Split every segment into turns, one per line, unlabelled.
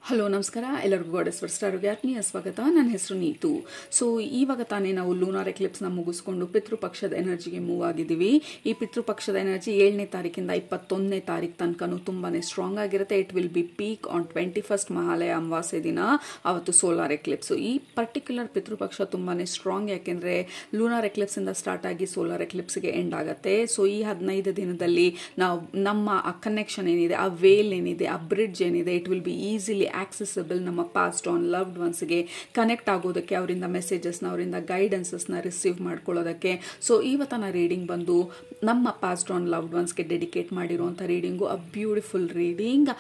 Hello ನಮಸ್ಕಾರ ಎಲ್ಲರಿಗೂ goddess fur ಸ್ಟಾರ್ಗೆ ಆತ್ಮೀಯ ಸ್ವಾಗತ. ನನ್ನ ಹೆಸರು ನೀತು. ಸೊ ಇವಾಗ ತಾನೇ ನಾವು ಲೂನಾರ್ ಎಕ್ಲಿಪ್ಸ್ನ ಮುಗಿಸ್ಕೊಂಡು ಪಿತೃಪಕ್ಷದ ಎನರ್ಜಿಗೆ ಮೂವ್ ಆಗಿದ್ದೀವಿ. ಈ ಪಿತೃಪಕ್ಷದ ಎನರ್ಜಿ 7ನೇ ತಾರೀಕಿಂದ 21ನೇ ತಾರೀಕು ತನಕನೂ ತುಂಬಾ ಸ್ಟ್ರಾಂಗ್ ಆಗಿರುತ್ತೆ. It will be peak on 21st Mahalaya Amavasya ದಿನ, ಅವತ್ತು ಸೋಲಾರ್ ಎಕ್ಲಿಪ್ಸು. ಈ ಪರ್ಟಿಕ್ಯುಲರ್ ಪಿತೃಪಕ್ಷ ತುಂಬಾ ಸ್ಟ್ರಾಂಗ್, ಯಾಕೆಂದರೆ ಲೂನಾರ್ ಎಕ್ಲಿಪ್ಸಿಂದ ಸ್ಟಾರ್ಟ್ ಆಗಿ ಸೋಲಾರ್ ಎಕ್ಲಿಪ್ಸ್ಗೆ ಎಂಡ್ ಆಗುತ್ತೆ. ಸೊ ಈ 15 ದಿನದಲ್ಲಿ ನಾವು ನಮ್ಮ ಆ ಕನೆಕ್ಷನ್ ಏನಿದೆ, ಆ ವೇಲ್ ಏನಿದೆ, ಆ ಬ್ರಿಡ್ಜ್ ಏನಿದೆ, it will be easily accessible. ನಮ್ಮ ಪಾಸ್ಟ್ ಆನ್ ಲವ್ಡ್ ಒನ್ಸ್ಗೆ ಕನೆಕ್ಟ್ ಆಗೋದಕ್ಕೆ, ಅವರಿಂದ ಮೆಸೇಜಸ್ನ, ಅವರಿಂದ ಗೈಡೆನ್ಸಸ್ನ ರಿಸೀವ್ ಮಾಡ್ಕೊಳ್ಳೋದಕ್ಕೆ. ಸೊ ಇವತ್ತಿನ ರೀಡಿಂಗ್ ಬಂದು ನಮ್ಮ ಪಾಸ್ಟ್ ಆನ್ ಲವ್ಡ್ ಒನ್ಸ್ಗೆ ಡೆಡಿಕೇಟ್ ಮಾಡಿರುವಂಥ ರೀಡಿಂಗು. ಅ ಬ್ಯೂಟಿಫುಲ್ ರೀಡಿಂಗ್.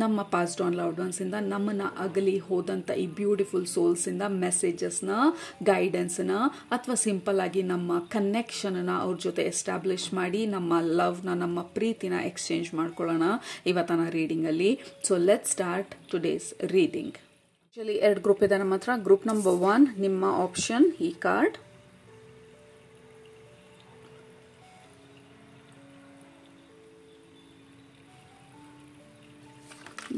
ನಮ್ಮ ಪಾಸ್ಟ್ ಆನ್ ಲವ್ಡ್ ಒನ್ಸಿಂದ ನಮ್ಮನ್ನು ಅಗಲಿ ಹೋದಂಥ ಈ ಬ್ಯೂಟಿಫುಲ್ ಸೋಲ್ಸಿಂದ ಮೆಸೇಜಸ್ನ, ಗೈಡೆನ್ಸ್ನ, ಅಥವಾ ಸಿಂಪಲ್ ಆಗಿ ನಮ್ಮ ಕನೆಕ್ಷನ್ನ ಅವ್ರ ಜೊತೆ ಎಸ್ಟಾಬ್ಲಿಷ್ ಮಾಡಿ ನಮ್ಮ ಲವ್ನ, ನಮ್ಮ ಪ್ರೀತಿನ ಎಕ್ಸ್ಚೇಂಜ್ ಮಾಡ್ಕೊಳ್ಳೋಣ ಇವತ್ತಿನ ರೀಡಿಂಗಲ್ಲಿ. So let start today's reading. Actually 2 group ಇದೆ ನಮ್ಮ ಹತ್ರ. ಗ್ರೂಪ್ ನಂಬರ್ 1 ನಿಮ್ಮ ಆಪ್ಷನ್ ಈ ಕಾರ್ಡ್,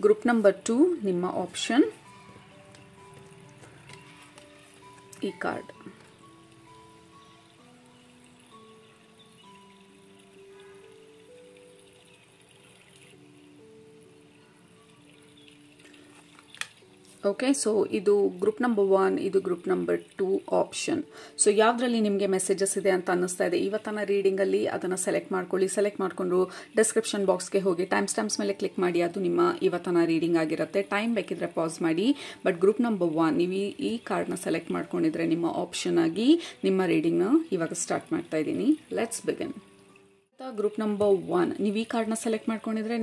ಗ್ರೂಪ್ ನಂಬರ್ 2 ನಿಮ್ಮ ಆಪ್ಷನ್ ಈ ಕಾರ್ಡ್. ಓಕೆ, ಸೊ ಇದು ಗ್ರೂಪ್ ನಂಬರ್ 1, ಇದು ಗ್ರೂಪ್ ನಂಬರ್ 2 ಆಪ್ಷನ್. ಸೊ ಯಾವುದರಲ್ಲಿ ನಿಮಗೆ ಮೆಸೇಜಸ್ ಇದೆ ಅಂತ ಅನ್ನಿಸ್ತಾ ಇದೆ ಇವತ್ತಿನ ರೀಡಿಂಗಲ್ಲಿ, ಅದನ್ನು ಸೆಲೆಕ್ಟ್ ಮಾಡ್ಕೊಳ್ಳಿ. ಸೆಲೆಕ್ಟ್ ಮಾಡಿಕೊಂಡು ಡಿಸ್ಕ್ರಿಪ್ಷನ್ ಬಾಕ್ಸ್ಗೆ ಹೋಗಿ ಟೈಮ್ ಸ್ಟಾಂಪ್ಸ್ ಮೇಲೆ ಕ್ಲಿಕ್ ಮಾಡಿ, ಅದು ನಿಮ್ಮ ಇವತ್ತಿನ ರೀಡಿಂಗ್ ಆಗಿರುತ್ತೆ. ಟೈಮ್ ಬೇಕಿದ್ರೆ ಪಾಸ್ ಮಾಡಿ. ಬಟ್ ಗ್ರೂಪ್ ನಂಬರ್ 1 ನೀವು ಈ ಕಾರ್ಡ್ನ ಸೆಲೆಕ್ಟ್ ಮಾಡ್ಕೊಂಡಿದ್ರೆ ನಿಮ್ಮ ಆಪ್ಷನ್ ಆಗಿ ನಿಮ್ಮ ರೀಡಿಂಗ್ನ ಇವಾಗ ಸ್ಟಾರ್ಟ್ ಮಾಡ್ತಾ ಇದ್ದೀನಿ. Let's begin. ಗ್ರೂಪ್ ನಂಬರ್ 1 ನೀವು ಈ ಕಾರ್ಡ್ನ ಸೆಲೆಕ್ಟ್ ಮಾಡ್ಕೊಂಡಿದ್ರೆ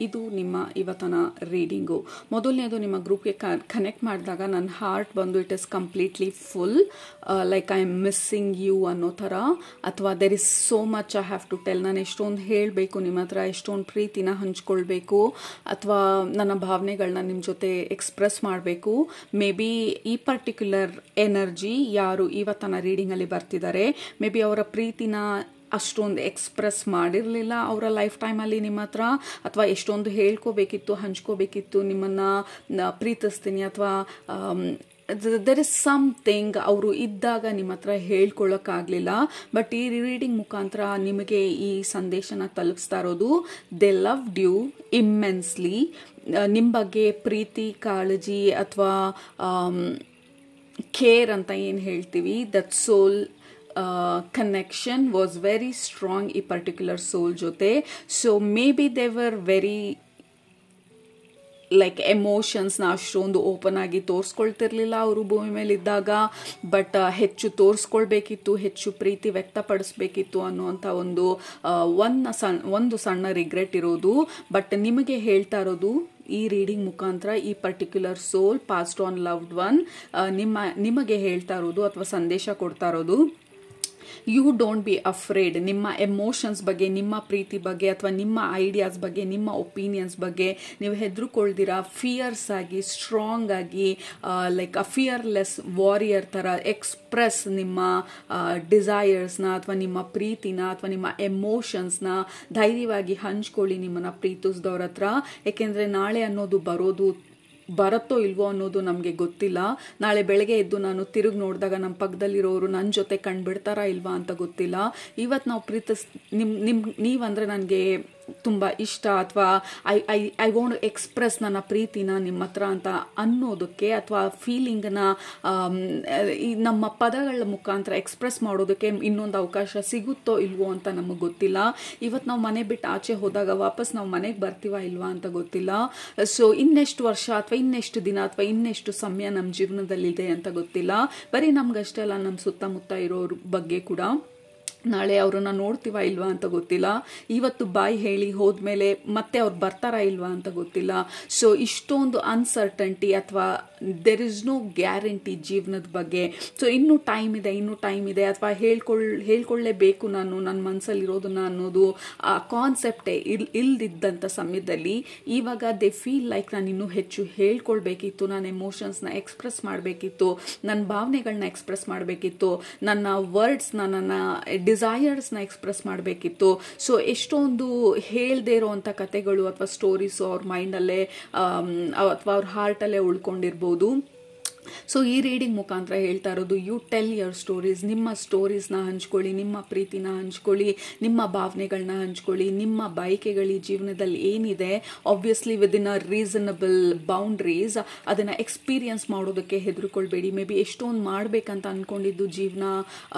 ಇದು ನಿಮ್ಮ ಇವತ್ತಿನ ರೀಡಿಂಗು. ಮೊದಲನೇದು, ನಿಮ್ಮ ಗ್ರೂಪ್ಗೆ ಕನೆಕ್ಟ್ ಮಾಡಿದಾಗ ನನ್ನ ಹಾರ್ಟ್ ಬಂದು it is completely full, like I am missing you ಅನ್ನೋ ಥರ, ಅಥವಾ there is so much I have to tell. ನಾನು ಎಷ್ಟೊಂದು ಹೇಳಬೇಕು ನಿಮ್ಮ ಹತ್ರ, ಎಷ್ಟೊಂದು ಪ್ರೀತಿನ ಹಂಚ್ಕೊಳ್ಬೇಕು, ಅಥವಾ ನನ್ನ ಭಾವನೆಗಳನ್ನ ನಿಮ್ಮ ಜೊತೆ ಎಕ್ಸ್ಪ್ರೆಸ್ ಮಾಡಬೇಕು. ಮೇ ಬಿ ಈ ಪರ್ಟಿಕ್ಯುಲರ್ ಎನರ್ಜಿ ಯಾರು ಇವತ್ತಿನ ರೀಡಿಂಗಲ್ಲಿ ಬರ್ತಿದ್ದಾರೆ, ಮೇ ಬಿ ಅವರ ಪ್ರೀತಿನ ಅಷ್ಟೊಂದು ಎಕ್ಸ್ಪ್ರೆಸ್ ಮಾಡಿರಲಿಲ್ಲ ಅವರ ಲೈಫ್ ಟೈಮಲ್ಲಿ ನಿಮ್ಮ ಹತ್ರ, ಅಥವಾ ಎಷ್ಟೊಂದು ಹೇಳ್ಕೋಬೇಕಿತ್ತು, ಹಂಚ್ಕೋಬೇಕಿತ್ತು, ನಿಮ್ಮನ್ನು ಪ್ರೀತಿಸ್ತೀನಿ, ಅಥವಾ ದೆರ್ ಇಸ್ ಸಮಥಿಂಗ್ ಅವರು ಇದ್ದಾಗ ನಿಮ್ಮ ಹತ್ರ ಹೇಳ್ಕೊಳ್ಳೋಕ್ಕಾಗಲಿಲ್ಲ. ಬಟ್ ಈ ರೀಡಿಂಗ್ ಮುಖಾಂತರ ನಿಮಗೆ ಈ ಸಂದೇಶನ ತಲುಪಿಸ್ತಾ ಇರೋದು, ದೇ ಲವ್ಡ್ ಯು ಇಮ್ಮೆನ್ಸ್ಲಿ. ನಿಮ್ಮ ಬಗ್ಗೆ ಪ್ರೀತಿ, ಕಾಳಜಿ, ಅಥವಾ ಕೇರ್ ಅಂತ ಏನು ಹೇಳ್ತೀವಿ, that soul connection was very strong ಈ ಪರ್ಟಿಕ್ಯುಲರ್ ಸೋಲ್ ಜೊತೆ. So maybe they were very like ಎಮೋಷನ್ಸ್ನ ಅಷ್ಟೊಂದು ಓಪನ್ ಆಗಿ ತೋರಿಸ್ಕೊಳ್ತಿರ್ಲಿಲ್ಲ ಅವರು ಭೂಮಿ ಮೇಲೆ ಇದ್ದಾಗ. ಬಟ್ ಹೆಚ್ಚು ತೋರಿಸ್ಕೊಳ್ಬೇಕಿತ್ತು, ಹೆಚ್ಚು ಪ್ರೀತಿ ವ್ಯಕ್ತಪಡಿಸ್ಬೇಕಿತ್ತು ಅನ್ನುವಂಥ ಒಂದು ಸಣ್ಣ ರಿಗ್ರೆಟ್ ಇರೋದು. ಬಟ್ ನಿಮಗೆ ಹೇಳ್ತಾ ಇರೋದು ಈ ರೀಡಿಂಗ್ ಮುಖಾಂತರ, ಈ particular soul passed on loved one ನಿಮಗೆ ಹೇಳ್ತಾ ಇರೋದು ಅಥವಾ ಸಂದೇಶ ಕೊಡ್ತಾ ಇರೋದು, ಯು ಡೋಂಟ್ ಬಿ ಅಫ್ರೇಡ್. ನಿಮ್ಮ ಎಮೋಷನ್ಸ್ ಬಗ್ಗೆ, ನಿಮ್ಮ ಪ್ರೀತಿ ಬಗ್ಗೆ, ಅಥವಾ ನಿಮ್ಮ ಐಡಿಯಾಸ್ ಬಗ್ಗೆ, ನಿಮ್ಮ ಒಪಿನಿಯನ್ಸ್ ಬಗ್ಗೆ ನೀವು ಹೆದರ್ಕೊಳ್ದಿರ ಫಿಯರ್ಸ್ ಆಗಿ, ಸ್ಟ್ರಾಂಗ್ ಆಗಿ, ಲೈಕ್ ಅ ಫಿಯರ್ಲೆಸ್ ವಾರಿಯರ್ ಥರ ಎಕ್ಸ್ಪ್ರೆಸ್ ನಿಮ್ಮ ಡಿಸೈರ್ಸ್ನ, ಅಥವಾ ನಿಮ್ಮ ಪ್ರೀತಿನ, ಅಥವಾ ನಿಮ್ಮ ಎಮೋಷನ್ಸ್ನ ಧೈರ್ಯವಾಗಿ ಹಂಚ್ಕೊಳ್ಳಿ ನಿಮ್ಮನ್ನು ಪ್ರೀತಿಸಿದವ್ರ ಹತ್ರ. ಏಕೆಂದರೆ ನಾಳೆ ಅನ್ನೋದು ಬರುತ್ತೋ ಇಲ್ವೋ ಅನ್ನೋದು ನಮಗೆ ಗೊತ್ತಿಲ್ಲ. ನಾಳೆ ಬೆಳಗ್ಗೆ ಎದ್ದು ನಾನು ತಿರುಗಿ ನೋಡಿದಾಗ ನಮ್ಮ ಪಕ್ಕದಲ್ಲಿರೋರು ನನ್ನ ಜೊತೆ ಕಂಡುಬಿಡ್ತಾರಾ ಇಲ್ವಾ ಅಂತ ಗೊತ್ತಿಲ್ಲ. ಇವತ್ತು ನಾವು ನೀವಂದರೆ ನನಗೆ ತುಂಬ ಇಷ್ಟ, ಅಥವಾ ಐ ವಾಂಟ್ ಎಕ್ಸ್ಪ್ರೆಸ್ ನನ್ನ ಪ್ರೀತಿನ ನಿಮ್ಮ ಹತ್ರ ಅಂತ ಅನ್ನೋದಕ್ಕೆ, ಅಥವಾ ಫೀಲಿಂಗನ್ನ ನಮ್ಮ ಪದಗಳ ಮುಖಾಂತರ ಎಕ್ಸ್ಪ್ರೆಸ್ ಮಾಡೋದಕ್ಕೆ ಇನ್ನೊಂದು ಅವಕಾಶ ಸಿಗುತ್ತೋ ಇಲ್ವೋ ಅಂತ ನಮಗೆ ಗೊತ್ತಿಲ್ಲ. ಇವತ್ತು ನಾವು ಮನೆ ಬಿಟ್ಟು ಆಚೆ ಹೋದಾಗ ವಾಪಸ್ ನಾವು ಮನೆಗೆ ಬರ್ತೀವಾ ಇಲ್ವಾ ಅಂತ ಗೊತ್ತಿಲ್ಲ. ಸೊ ಇನ್ನೆಷ್ಟು ವರ್ಷ, ಅಥವಾ ಇನ್ನೆಷ್ಟು ದಿನ, ಅಥವಾ ಇನ್ನೆಷ್ಟು ಸಮಯ ನಮ್ಮ ಜೀವನದಲ್ಲಿದೆ ಅಂತ ಗೊತ್ತಿಲ್ಲ. ಬರೀ ನಮ್ಗಷ್ಟೇ ಅಲ್ಲ, ನಮ್ಮ ಸುತ್ತಮುತ್ತ ಇರೋರ ಬಗ್ಗೆ ಕೂಡ ನಾಳೆ ಅವ್ರನ್ನ ನೋಡ್ತೀವಾ ಇಲ್ವಾ ಅಂತ ಗೊತ್ತಿಲ್ಲ. ಇವತ್ತು ಬಾಯಿ ಹೇಳಿ ಹೋದ್ಮೇಲೆ ಮತ್ತೆ ಅವ್ರು ಬರ್ತಾರಾ ಇಲ್ವಾ ಅಂತ ಗೊತ್ತಿಲ್ಲ. ಸೊ ಇಷ್ಟೊಂದು ಅನ್ಸರ್ಟನ್ಟಿ, ಅಥವಾ ದೆರ್ ಇಸ್ ನೋ ಗ್ಯಾರಂಟಿ ಜೀವನದ ಬಗ್ಗೆ. ಸೊ ಇನ್ನೂ ಟೈಮ್ ಇದೆ, ಅಥವಾ ಹೇಳ್ಕೊಳ್ಳೇಬೇಕು ನಾನು ನನ್ನ ಮನಸ್ಸಲ್ಲಿರೋದನ್ನ ಅನ್ನೋದು ಆ ಕಾನ್ಸೆಪ್ಟೇ ಇಲ್ದಿದ್ದಂಥ ಸಮಯದಲ್ಲಿ ಇವಾಗ ದೇ ಫೀಲ್ ಲೈಕ್ ನಾನು ಇನ್ನೂ ಹೆಚ್ಚು ಹೇಳ್ಕೊಳ್ಬೇಕಿತ್ತು, ನನ್ನ ಎಮೋಷನ್ಸ್ನ ಎಕ್ಸ್ಪ್ರೆಸ್ ಮಾಡಬೇಕಿತ್ತು, ನನ್ನ ಭಾವನೆಗಳನ್ನ ಎಕ್ಸ್ಪ್ರೆಸ್ ಮಾಡಬೇಕಿತ್ತು, ನನ್ನ ವರ್ಡ್ಸ್ನ, ನನ್ನ ಡಿಸೈರ್ಸ್ನ ಎಕ್ಸ್ಪ್ರೆಸ್ ಮಾಡಬೇಕಿತ್ತು. ಸೊ ಎಷ್ಟೊಂದು ಹೇಳದೇ ಇರೋವಂಥ ಕತೆಗಳು ಅಥವಾ ಸ್ಟೋರೀಸು ಅವ್ರ ಮೈಂಡಲ್ಲೇ ಅಥವಾ ಅವ್ರ ಹಾರ್ಟಲ್ಲೇ ಉಳ್ಕೊಂಡಿರ್ಬೋದು. ಸೊ ಈ ರೀಡಿಂಗ್ ಮುಖಾಂತರ ಹೇಳ್ತಾ ಇರೋದು, ಯು ಟೆಲ್ ಯುವರ್ ಸ್ಟೋರೀಸ್. ನಿಮ್ಮ ಸ್ಟೋರೀಸ್ನ ಹಂಚ್ಕೊಳ್ಳಿ, ನಿಮ್ಮ ಪ್ರೀತಿನ ಹಂಚ್ಕೊಳ್ಳಿ, ನಿಮ್ಮ ಭಾವನೆಗಳನ್ನ ಹಂಚ್ಕೊಳ್ಳಿ, ನಿಮ್ಮ ಬಯಕೆಗಳು ಈ ಜೀವನದಲ್ಲಿ ಏನಿದೆ obviously within a reasonable boundaries ಅದನ್ನು ಎಕ್ಸ್ಪೀರಿಯನ್ಸ್ ಮಾಡೋದಕ್ಕೆ ಹೆದರ್ಕೊಳ್ಬೇಡಿ. ಮೇ ಬಿ ಎಷ್ಟೊಂದು ಮಾಡಬೇಕಂತ ಅಂದ್ಕೊಂಡಿದ್ದು ಜೀವನ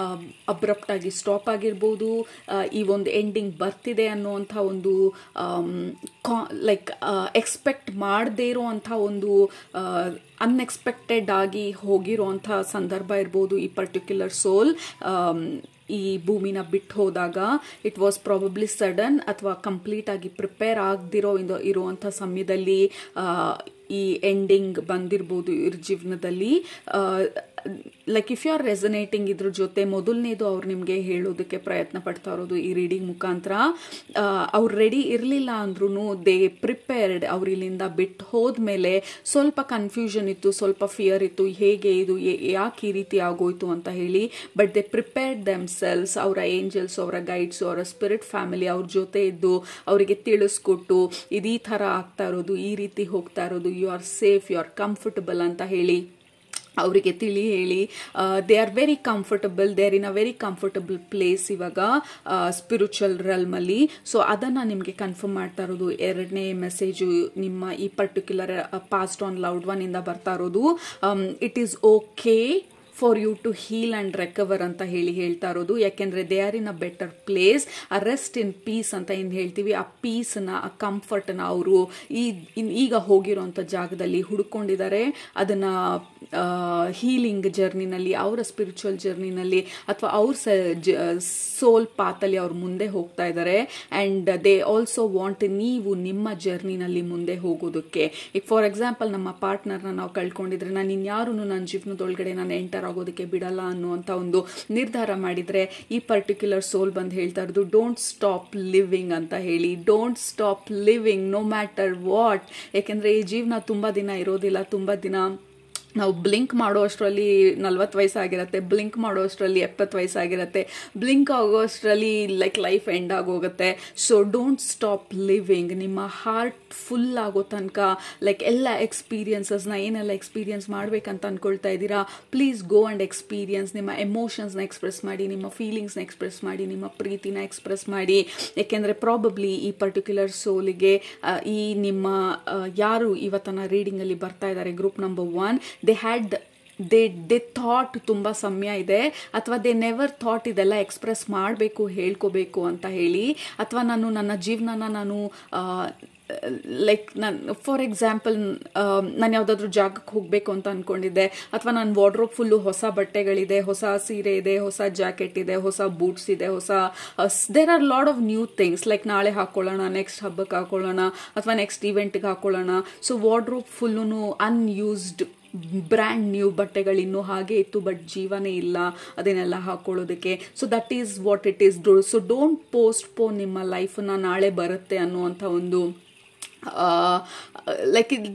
ಅಬ್ರಪ್ಟ್ ಆಗಿ ಸ್ಟಾಪ್ ಆಗಿರ್ಬೋದು, ಈ ಒಂದು ಎಂಡಿಂಗ್ ಬರ್ತಿದೆ ಅನ್ನೋವಂಥ ಒಂದು ಎಕ್ಸ್ಪೆಕ್ಟ್ ಮಾಡದೇ ಇರೋವಂಥ ಒಂದು ಅನ್ಎಕ್ಸ್ಪೆಕ್ಟೆಡ್ ಆಗಿ ಹೋಗಿರೋಂಥ ಸಂದರ್ಭ ಇರ್ಬೋದು. ಈ ಪರ್ಟಿಕ್ಯುಲರ್ ಸೋಲ್ ಈ ಭೂಮಿನ ಬಿಟ್ಟು ಹೋದಾಗ ಇಟ್ ವಾಸ್ ಪ್ರಾಬಬ್ಲಿ ಸಡನ್ ಅಥವಾ ಕಂಪ್ಲೀಟ್ ಆಗಿ ಪ್ರಿಪೇರ್ ಆಗದಿರೋ ಇರುವಂಥ ಸಮಯದಲ್ಲಿ ಈ ಎಂಡಿಂಗ್ ಬಂದಿರ್ಬೋದು ಇವ್ರ ಜೀವನದಲ್ಲಿ. ಲೈಕ್ ಇಫ್ ಯು ಆರ್ ರೆಸನೇಟಿಂಗ್ ಇದ್ರ ಜೊತೆ, ಮೊದಲನೇದು ಅವ್ರು ನಿಮಗೆ ಹೇಳೋದಕ್ಕೆ ಪ್ರಯತ್ನ ಪಡ್ತಾ ಇರೋದು ಈ ರೀಡಿಂಗ್ ಮುಖಾಂತರ, ಅವ್ರು ರೆಡಿ ಇರಲಿಲ್ಲ ಅಂದ್ರೂ ದೇ ಪ್ರಿಪೇರ್ಡ್. ಅವ್ರು ಇಲ್ಲಿಂದ ಬಿಟ್ಟು ಹೋದ್ಮೇಲೆ ಸ್ವಲ್ಪ ಕನ್ಫ್ಯೂಷನ್ ಇತ್ತು, ಸ್ವಲ್ಪ ಫಿಯರ್ ಇತ್ತು, ಹೇಗೆ ಇದು ಯಾಕೆ ಈ ರೀತಿ ಆಗೋಯ್ತು ಅಂತ ಹೇಳಿ. But they prepared them cells. ಅವರ ಏಂಜಲ್ಸ್, ಅವರ ಗೈಡ್ಸು, ಅವರ ಸ್ಪಿರಿಟ್ ಫ್ಯಾಮಿಲಿ ಅವ್ರ ಜೊತೆ ಇದ್ದು ಅವರಿಗೆ ತಿಳಿಸ್ಕೊಟ್ಟು ಇದೀ ಥರ ಆಗ್ತಾ ಇರೋದು, ಈ ರೀತಿ ಹೋಗ್ತಾ ಇರೋದು, you are safe, you are comfortable ಅಂತ ಹೇಳಿ ಅವರಿಗೆ ಹೇಳಿ. They are very comfortable, they are in a very comfortable place ಇವಾಗ ಸ್ಪಿರಿಚುವಲ್ ರೆಲ್ಮಲ್ಲಿ. ಸೊ ಅದನ್ನು ನಿಮಗೆ ಕನ್ಫರ್ಮ್ ಮಾಡ್ತಾ ಇರೋದು ಎರಡನೇ ಮೆಸೇಜು ನಿಮ್ಮ ಈ particular passed on loved one ಇಂದ ಬರ್ತಾ ಇರೋದು. It is okay for you to heal and recover ಅಂತ ಹೇಳ್ತಾ ಇರೋದು. ಯಾಕೆಂದರೆ they are in a better place, a rest in peace ಅಂತ ಏನು ಹೇಳ್ತೀವಿ, ಆ ಪೀಸ್ನ, ಆ ಕಂಫರ್ಟ್ನ ಅವರು ಈಗ ಹೋಗಿರೋಂಥ ಜಾಗದಲ್ಲಿ ಹುಡ್ಕೊಂಡಿದ್ದಾರೆ. ಅದನ್ನು ಹೀಲಿಂಗ್ ಜರ್ನಿನಲ್ಲಿ, ಅವರ ಸ್ಪಿರಿಚುವಲ್ ಜರ್ನಿನಲ್ಲಿ ಅಥವಾ ಅವ್ರ ಸೋಲ್ ಪಾತಲ್ಲಿ ಅವ್ರು ಮುಂದೆ ಹೋಗ್ತಾ ಇದ್ದಾರೆ. ಆ್ಯಂಡ್ ದೇ ಆಲ್ಸೋ ವಾಂಟ್ ನೀವು ನಿಮ್ಮ ಜರ್ನಿನಲ್ಲಿ ಮುಂದೆ ಹೋಗೋದಕ್ಕೆ. ಈಗ ಫಾರ್ ಎಕ್ಸಾಂಪಲ್ ನಮ್ಮ ಪಾರ್ಟ್ನರ್ನ ನಾವು ಕಳ್ಕೊಂಡಿದ್ರೆ, ನಾನು ಇನ್ಯಾರೂ ನನ್ನ ಜೀವನದೊಳಗಡೆ ನಾನು ಎಂಟರ್ ಆಗೋದಕ್ಕೆ ಬಿಡಲ್ಲ ಅನ್ನುವಂಥ ಒಂದು ನಿರ್ಧಾರ ಮಾಡಿದರೆ, ಈ ಪರ್ಟಿಕ್ಯುಲರ್ ಸೋಲ್ ಬಂದು ಹೇಳ್ತಾ ಇರೋದು ಡೋಂಟ್ ಸ್ಟಾಪ್ ಲಿವಿಂಗ್ ಅಂತ ಹೇಳಿ. Don't stop living no matter what. ಯಾಕೆಂದರೆ ಈ ಜೀವನ ತುಂಬ ದಿನ ಇರೋದಿಲ್ಲ. ತುಂಬ ದಿನ ನಾವು ಬ್ಲಿಂಕ್ ಮಾಡೋ ಅಷ್ಟರಲ್ಲಿ 40 ವಯಸ್ಸಾಗಿರುತ್ತೆ, ಬ್ಲಿಂಕ್ ಮಾಡೋ ಅಷ್ಟರಲ್ಲಿ 70 ವಯಸ್ಸಾಗಿರುತ್ತೆ, ಬ್ಲಿಂಕ್ ಆಗೋ ಅಷ್ಟರಲ್ಲಿ ಲೈಫ್ ಎಂಡ್ ಆಗೋಗುತ್ತೆ. So don't stop living. ನಿಮ್ಮ ಹಾರ್ಟ್ ಫುಲ್ ಆಗೋ ತನಕ ಎಲ್ಲ ಎಕ್ಸ್ಪೀರಿಯನ್ಸಸ್ನ ಏನೆಲ್ಲ ಎಕ್ಸ್ಪೀರಿಯನ್ಸ್ ಮಾಡಬೇಕಂತ ಅಂದ್ಕೊಳ್ತಾ ಇದ್ದೀರಾ, ಪ್ಲೀಸ್ ಗೋ ಆ್ಯಂಡ್ ಎಕ್ಸ್ಪೀರಿಯನ್ಸ್. ನಿಮ್ಮ ಎಮೋಷನ್ಸ್ನ ಎಕ್ಸ್ಪ್ರೆಸ್ ಮಾಡಿ, ನಿಮ್ಮ ಫೀಲಿಂಗ್ಸ್ನ ಎಕ್ಸ್ಪ್ರೆಸ್ ಮಾಡಿ, ನಿಮ್ಮ ಪ್ರೀತಿನ ಎಕ್ಸ್ಪ್ರೆಸ್ ಮಾಡಿ. ಯಾಕೆಂದರೆ ಪ್ರಾಬಬ್ಲಿ ಈ ಪರ್ಟಿಕ್ಯುಲರ್ ಸೋಲಿಗೆ ಈ ನಿಮ್ಮ ಯಾರು ಇವತ್ತನ ರೀಡಿಂಗಲ್ಲಿ ಬರ್ತಾ ಇದ್ದಾರೆ ಗ್ರೂಪ್ ನಂಬರ್ 1, ದೇ ಥಾಟ್ ತುಂಬ ಸಮಯ ಇದೆ, ಅಥವಾ ದೇ ನೆವರ್ ಥಾಟ್ ಇದೆಲ್ಲ ಎಕ್ಸ್ಪ್ರೆಸ್ ಮಾಡಬೇಕು, ಹೇಳ್ಕೋಬೇಕು ಅಂತ ಹೇಳಿ. ಅಥವಾ ನಾನು ನನ್ನ ಜೀವನನ ನಾನು ನಾನು ಫಾರ್ ಎಕ್ಸಾಂಪಲ್ ನಾನು ಯಾವುದಾದ್ರೂ ಜಾಗಕ್ಕೆ ಹೋಗಬೇಕು ಅಂತ ಅಂದ್ಕೊಂಡಿದ್ದೆ, ಅಥವಾ ನನ್ನ ವಾರ್ಡ್ರೋಬ್ ಫುಲ್ಲು ಹೊಸ ಬಟ್ಟೆಗಳಿದೆ, ಹೊಸ ಸೀರೆ ಇದೆ, ಹೊಸ ಜಾಕೆಟ್ ಇದೆ, ಹೊಸ ಬೂಟ್ಸ್ ಇದೆ, there are lot of new things. ನಾಳೆ ಹಾಕೊಳ್ಳೋಣ, ನೆಕ್ಸ್ಟ್ ಹಬ್ಬಕ್ಕೆ ಹಾಕೊಳ್ಳೋಣ, ಅಥವಾ ನೆಕ್ಸ್ಟ್ ಇವೆಂಟ್ಗೆ ಹಾಕೊಳ್ಳೋಣ. So wardrobe full unused brand new ಬಟ್ಟೆಗಳಿನ್ನೂ ಹಾಗೆ ಇತ್ತು, ಬಟ್ ಜೀವನೇ ಇಲ್ಲ ಅದನ್ನೆಲ್ಲ ಹಾಕೊಳ್ಳೋದಕ್ಕೆ. So that is what it is. So don't postpone ನಿಮ್ಮ ಲೈಫನ್ನ, ನಾಳೆ ಬರುತ್ತೆ ಅನ್ನುವಂಥ ಒಂದು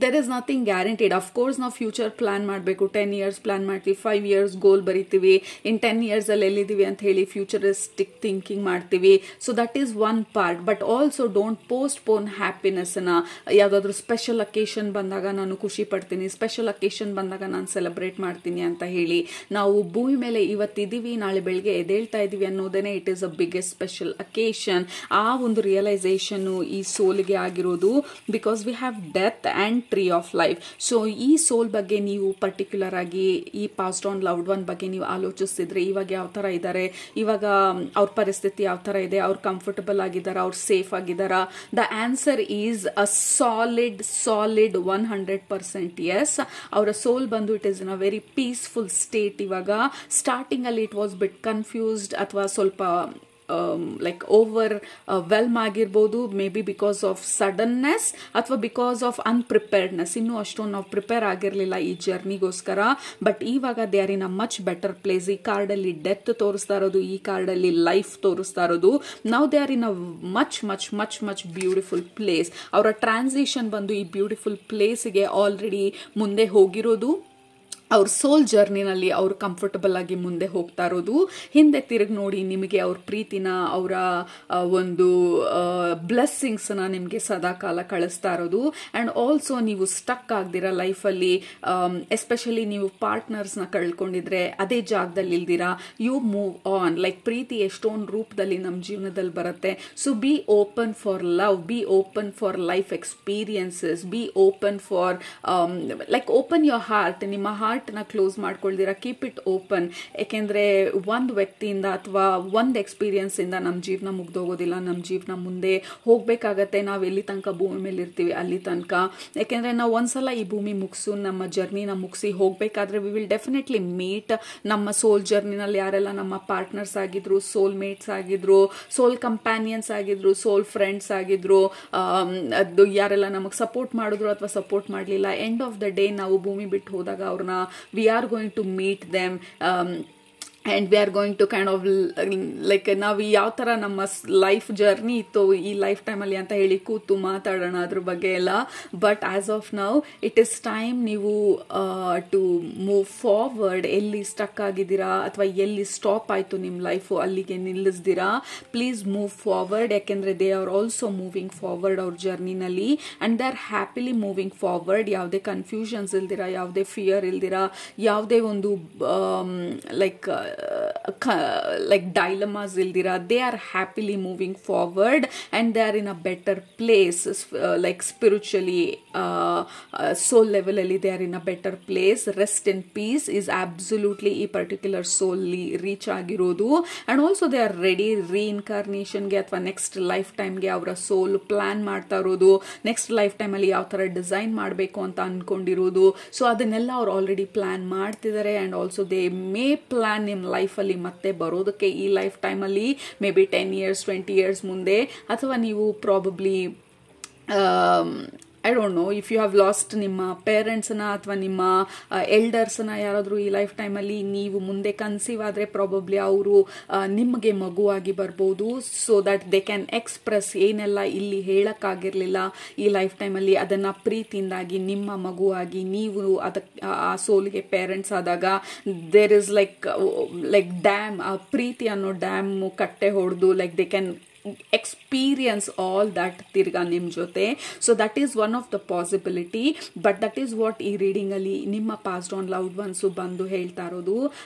there is nothing guaranteed. Of course ನಾವು ಫ್ಯೂಚರ್ ಪ್ಲಾನ್ ಮಾಡಬೇಕು, 10 years ಪ್ಲಾನ್ ಮಾಡ್ತೀವಿ, 5 years ಗೋಲ್ ಬರಿತೀವಿ, ಇನ್ 10 years ಎಲ್ಲಿದ್ದೀವಿ ಅಂತ ಹೇಳಿ ಫ್ಯೂಚರಿಸ್ಟಿಕ್ ಥಿಂಕಿಂಗ್ ಮಾಡ್ತೀವಿ. So that is one part. But also don't postpone ಹ್ಯಾಪಿನೆಸ್ನ. ಯಾವುದಾದ್ರೂ ಸ್ಪೆಷಲ್ ಅಕೇಶನ್ ಬಂದಾಗ ನಾನು ಖುಷಿ ಪಡ್ತೀನಿ, ಸ್ಪೆಷಲ್ ಅಕೇಶನ್ ಬಂದಾಗ ನಾನು ಸೆಲೆಬ್ರೇಟ್ ಮಾಡ್ತೀನಿ ಅಂತ ಹೇಳಿ. ನಾವು ಭೂಮಿ ಮೇಲೆ ಇವತ್ತಿದ್ದೀವಿ, ನಾಳೆ ಬೆಳಗ್ಗೆ ಎದ್ದೇಳ್ತಾ ಇದ್ದೀವಿ ಅನ್ನೋದೇನೆ it is a biggest special occasion. ಆ ಒಂದು ರಿಯಲೈಸೇಷನ್ನು ಈ ಸೋಲ್ಗೆ ಆಗಿರೋದು. Because we have death and tree of life. So ಈ ಸೋಲ್ ಬಗ್ಗೆ ನೀವು ಪರ್ಟಿಕ್ಯುಲರ್ ಆಗಿ ಈ ಪಾಸ್ಟ್ ಆನ್ ಲವ್ಡ್ ಒನ್ ಬಗ್ಗೆ ನೀವು ಆಲೋಚಿಸ್ತಿದ್ರೆ, ಇವಾಗ ಯಾವ ಥರ ಇದ್ದಾರೆ, ಇವಾಗ ಅವ್ರ ಪರಿಸ್ಥಿತಿ ಯಾವ ಥರ ಇದೆ, ಅವ್ರು ಕಂಫರ್ಟಬಲ್ ಆಗಿದ್ದಾರಾ, ಅವ್ರು ಸೇಫ್ ಆಗಿದ್ದಾರಾ? The answer is a solid 100% yes. ಅವರ ಸೋಲ್ ಬಂದು it is in a very peaceful state. ಇವಾಗ ಸ್ಟಾರ್ಟಿಂಗಲ್ಲಿ ಇಟ್ ವಾಸ್ ಬಿಟ್ ಕನ್ಫ್ಯೂಸ್ಡ್, ಅಥವಾ ಸ್ವಲ್ಪ ಓವರ್ ವೆಲ್ಮ್ ಆಗಿರ್ಬೋದು, ಮೇ ಬಿ ಬಿಕಾಸ್ ಆಫ್ ಸಡನ್ನೆಸ್ ಅಥವಾ ಬಿಕಾಸ್ ಆಫ್ ಅನ್ಪ್ರಿಪೇರ್ಡ್ನೆಸ್. ಇನ್ನೂ ಅಷ್ಟೊಂದು ನಾವು ಪ್ರಿಪೇರ್ ಆಗಿರಲಿಲ್ಲ ಈ ಜರ್ನಿಗೋಸ್ಕರ. ಬಟ್ ಇವಾಗ they are in a much better place. ಈ ಕಾರ್ಡಲ್ಲಿ ಡೆತ್ ತೋರಿಸ್ತಾ ಇರೋದು, ಈ ಕಾರ್ಡಲ್ಲಿ ಲೈಫ್ ತೋರಿಸ್ತಾ ಇರೋದು. ನಾವು they are in a much much much much beautiful place. ಅವರ ಟ್ರಾನ್ಸಿಷನ್ ಬಂದು ಈ ಬ್ಯೂಟಿಫುಲ್ ಪ್ಲೇಸ್ಗೆ ಆಲ್ರೆಡಿ ಮುಂದೆ ಹೋಗಿರೋದು. ಅವ್ರ ಸೋಲ್ ಜರ್ನಿನಲ್ಲಿ ಅವ್ರು ಕಂಫರ್ಟಬಲ್ ಆಗಿ ಮುಂದೆ ಹೋಗ್ತಾ ಇರೋದು. ಹಿಂದೆ ತಿರುಗಿ ನೋಡಿ, ನಿಮಗೆ ಅವ್ರ ಪ್ರೀತಿನ, ಅವರ ಒಂದು ಬ್ಲೆಸ್ಸಿಂಗ್ಸ್ನ ನಿಮಗೆ ಸದಾಕಾಲ ಕಳಿಸ್ತಾ ಇರೋದು. ಆ್ಯಂಡ್ ಆಲ್ಸೋ ನೀವು ಸ್ಟಕ್ ಆಗ್ದಿರ ಲೈಫಲ್ಲಿ, ಎಸ್ಪೆಷಲಿ ನೀವು ಪಾರ್ಟ್ನರ್ಸ್ನ ಕಳ್ಕೊಂಡಿದ್ರೆ ಅದೇ ಜಾಗದಲ್ಲಿ ಇಲ್ದಿರಾ, ಯು ಮೂವ್ ಆನ್. ಲೈಕ್ ಪ್ರೀತಿ ಎಷ್ಟೊಂದು ರೂಪದಲ್ಲಿ ನಮ್ಮ ಜೀವನದಲ್ಲಿ ಬರುತ್ತೆ. So B open for love, B open for life experiences, B open for like open your heart. ನಿಮ್ಮ ಹಾರ್ಟ್ನ ಕ್ಲೋಸ್ ಮಾಡ್ಕೊಳ್ದಿರ, ಕೀಪ್ ಇಟ್ ಓಪನ್. ಯಾಕೆಂದರೆ ಒಂದು ವ್ಯಕ್ತಿಯಿಂದ ಅಥವಾ ಒಂದು ಎಕ್ಸ್ಪೀರಿಯನ್ಸಿಂದ ನಮ್ಮ ಜೀವನ ಮುಗ್ದೋಗೋದಿಲ್ಲ. ನಮ್ಮ ಜೀವನ ಮುಂದೆ ಹೋಗಬೇಕಾಗತ್ತೆ. ನಾವು ಎಲ್ಲಿ ತನಕ ಭೂಮಿ ಮೇಲೆ ಇರ್ತೀವಿ ಅಲ್ಲಿ ತನಕ. ಯಾಕೆಂದರೆ ನಾವು ಒಂದ್ಸಲ ಈ ಭೂಮಿ ಮುಗಿಸು, ನಮ್ಮ ಜರ್ನಿನ ಮುಗಿಸಿ ಹೋಗಬೇಕಾದ್ರೆ ವಿ ವಿಲ್ ಡೆಫಿನೆಟ್ಲಿ ಮೀಟ್ ನಮ್ಮ ಸೋಲ್ ಜರ್ನಿನಲ್ಲಿ ಯಾರೆಲ್ಲ ನಮ್ಮ ಪಾರ್ಟ್ನರ್ಸ್ ಆಗಿದ್ರು, ಸೋಲ್ ಮೇಟ್ಸ್ ಆಗಿದ್ರು, ಸೋಲ್ ಕಂಪ್ಯಾನಿಯನ್ಸ್ ಆಗಿದ್ರು, ಸೋಲ್ ಫ್ರೆಂಡ್ಸ್ ಆಗಿದ್ರು, ಅದು ಯಾರೆಲ್ಲ ನಮಗೆ ಸಪೋರ್ಟ್ ಮಾಡಿದ್ರು ಅಥವಾ ಸಪೋರ್ಟ್ ಮಾಡಲಿಲ್ಲ. ಎಂಡ್ ಆಫ್ ದ ಡೇ ನಾವು ಭೂಮಿ ಬಿಟ್ಟು ಹೋದಾಗ ಅವ್ರನ್ನ we are going to meet them, and we are going to kind of like ನಾವು ಯಾವ ಥರ ನಮ್ಮ ಲೈಫ್ ಜರ್ನಿ ಇತ್ತು ಈ ಲೈಫ್ ಟೈಮಲ್ಲಿ ಅಂತ ಹೇಳಿ ಕೂತು ಮಾತಾಡೋಣ ಅದ್ರ ಬಗ್ಗೆ ಎಲ್ಲ. But as of now it is time ನೀವು ಟು ಮೂವ್ ಫಾರ್ವರ್ಡ್. ಎಲ್ಲಿ ಸ್ಟಕ್ ಆಗಿದ್ದೀರಾ ಅಥವಾ ಎಲ್ಲಿ ಸ್ಟಾಪ್ ಆಯಿತು ನಿಮ್ಮ ಲೈಫು, ಅಲ್ಲಿಗೆ ನಿಲ್ಲಿಸ್ದಿರಾ, ಪ್ಲೀಸ್ ಮೂವ್ ಫಾರ್ವರ್ಡ್. ಯಾಕೆಂದರೆ they are also moving forward ಅವ್ರ ಜರ್ನಿನಲ್ಲಿ, and they are happily moving forward. ಯಾವುದೇ ಕನ್ಫ್ಯೂಷನ್ಸ್ ಇಲ್ದಿರಾ, ಯಾವುದೇ ಫಿಯರ್ ಇಲ್ದಿರಾ, ಯಾವುದೇ ಒಂದು like dilemmas ildira, they are happily moving forward and they are in a better place, like spiritually, soul level alli they are in a better place. Rest in peace is absolutely ee particular soul reach agirodu. And also they are ready reincarnation ge athwa next lifetime ge avra soul plan ಮಾಡ್ತಾ ಇರೋದು, next life ಟೈಮಲ್ಲಿ ಯಾವ ಥರ design ಮಾಡಬೇಕು ಅಂತ ಅಂದ್ಕೊಂಡಿರೋದು. So ಅದನ್ನೆಲ್ಲ ಅವ್ರು already plan ಮಾಡ್ತಿದ್ದಾರೆ. And also they may plan ನಿಮ್ಮ ಲೈಫಲ್ಲಿ ಮತ್ತೆ ಬರೋದಕ್ಕೆ ಈ ಲೈಫ್ ಟೈಮಲ್ಲಿ ಮೇ ಬಿ 10 years 20 years ಮುಂದೆ, ಅಥವಾ ನೀವು probably I don't know if you have lost ನಿಮ್ಮ ಪೇರೆಂಟ್ಸ್ನ ಅಥವಾ ನಿಮ್ಮ ಎಲ್ಡರ್ಸ್ನ ಯಾರಾದರೂ ಈ ಲೈಫ್ ಟೈಮಲ್ಲಿ ನೀವು ಮುಂದೆ ಕನ್ಸೀವ್ ಆದರೆ ಪ್ರಾಬಬ್ಲಿ ಅವರು ನಿಮಗೆ ಮಗುವಾಗಿ ಬರ್ಬೋದು. So that they can express ಏನೆಲ್ಲ ಇಲ್ಲಿ ಹೇಳೋಕ್ಕಾಗಿರಲಿಲ್ಲ ಈ ಲೈಫ್ ಟೈಮಲ್ಲಿ, ಅದನ್ನು ಪ್ರೀತಿಯಿಂದಾಗಿ ನಿಮ್ಮ ಮಗುವಾಗಿ ನೀವು ಅದಕ್ಕೆ ಆ ಸೋಲಿಗೆ ಪೇರೆಂಟ್ಸ್ ಆದಾಗ ದೇರ್ ಇಸ್ ಲೈಕ್ ಡ್ಯಾಮ್, ಆ ಪ್ರೀತಿ ಅನ್ನೋ ಡ್ಯಾಮ್ ಕಟ್ಟೆ ಹೊಡೆದು like they can experience all that tirga nim jote. So that is one of the possibility, but that is what ee reading alli nimma passed on loved ones bandu ಹೇಳ್ತಾ ಇರೋದು.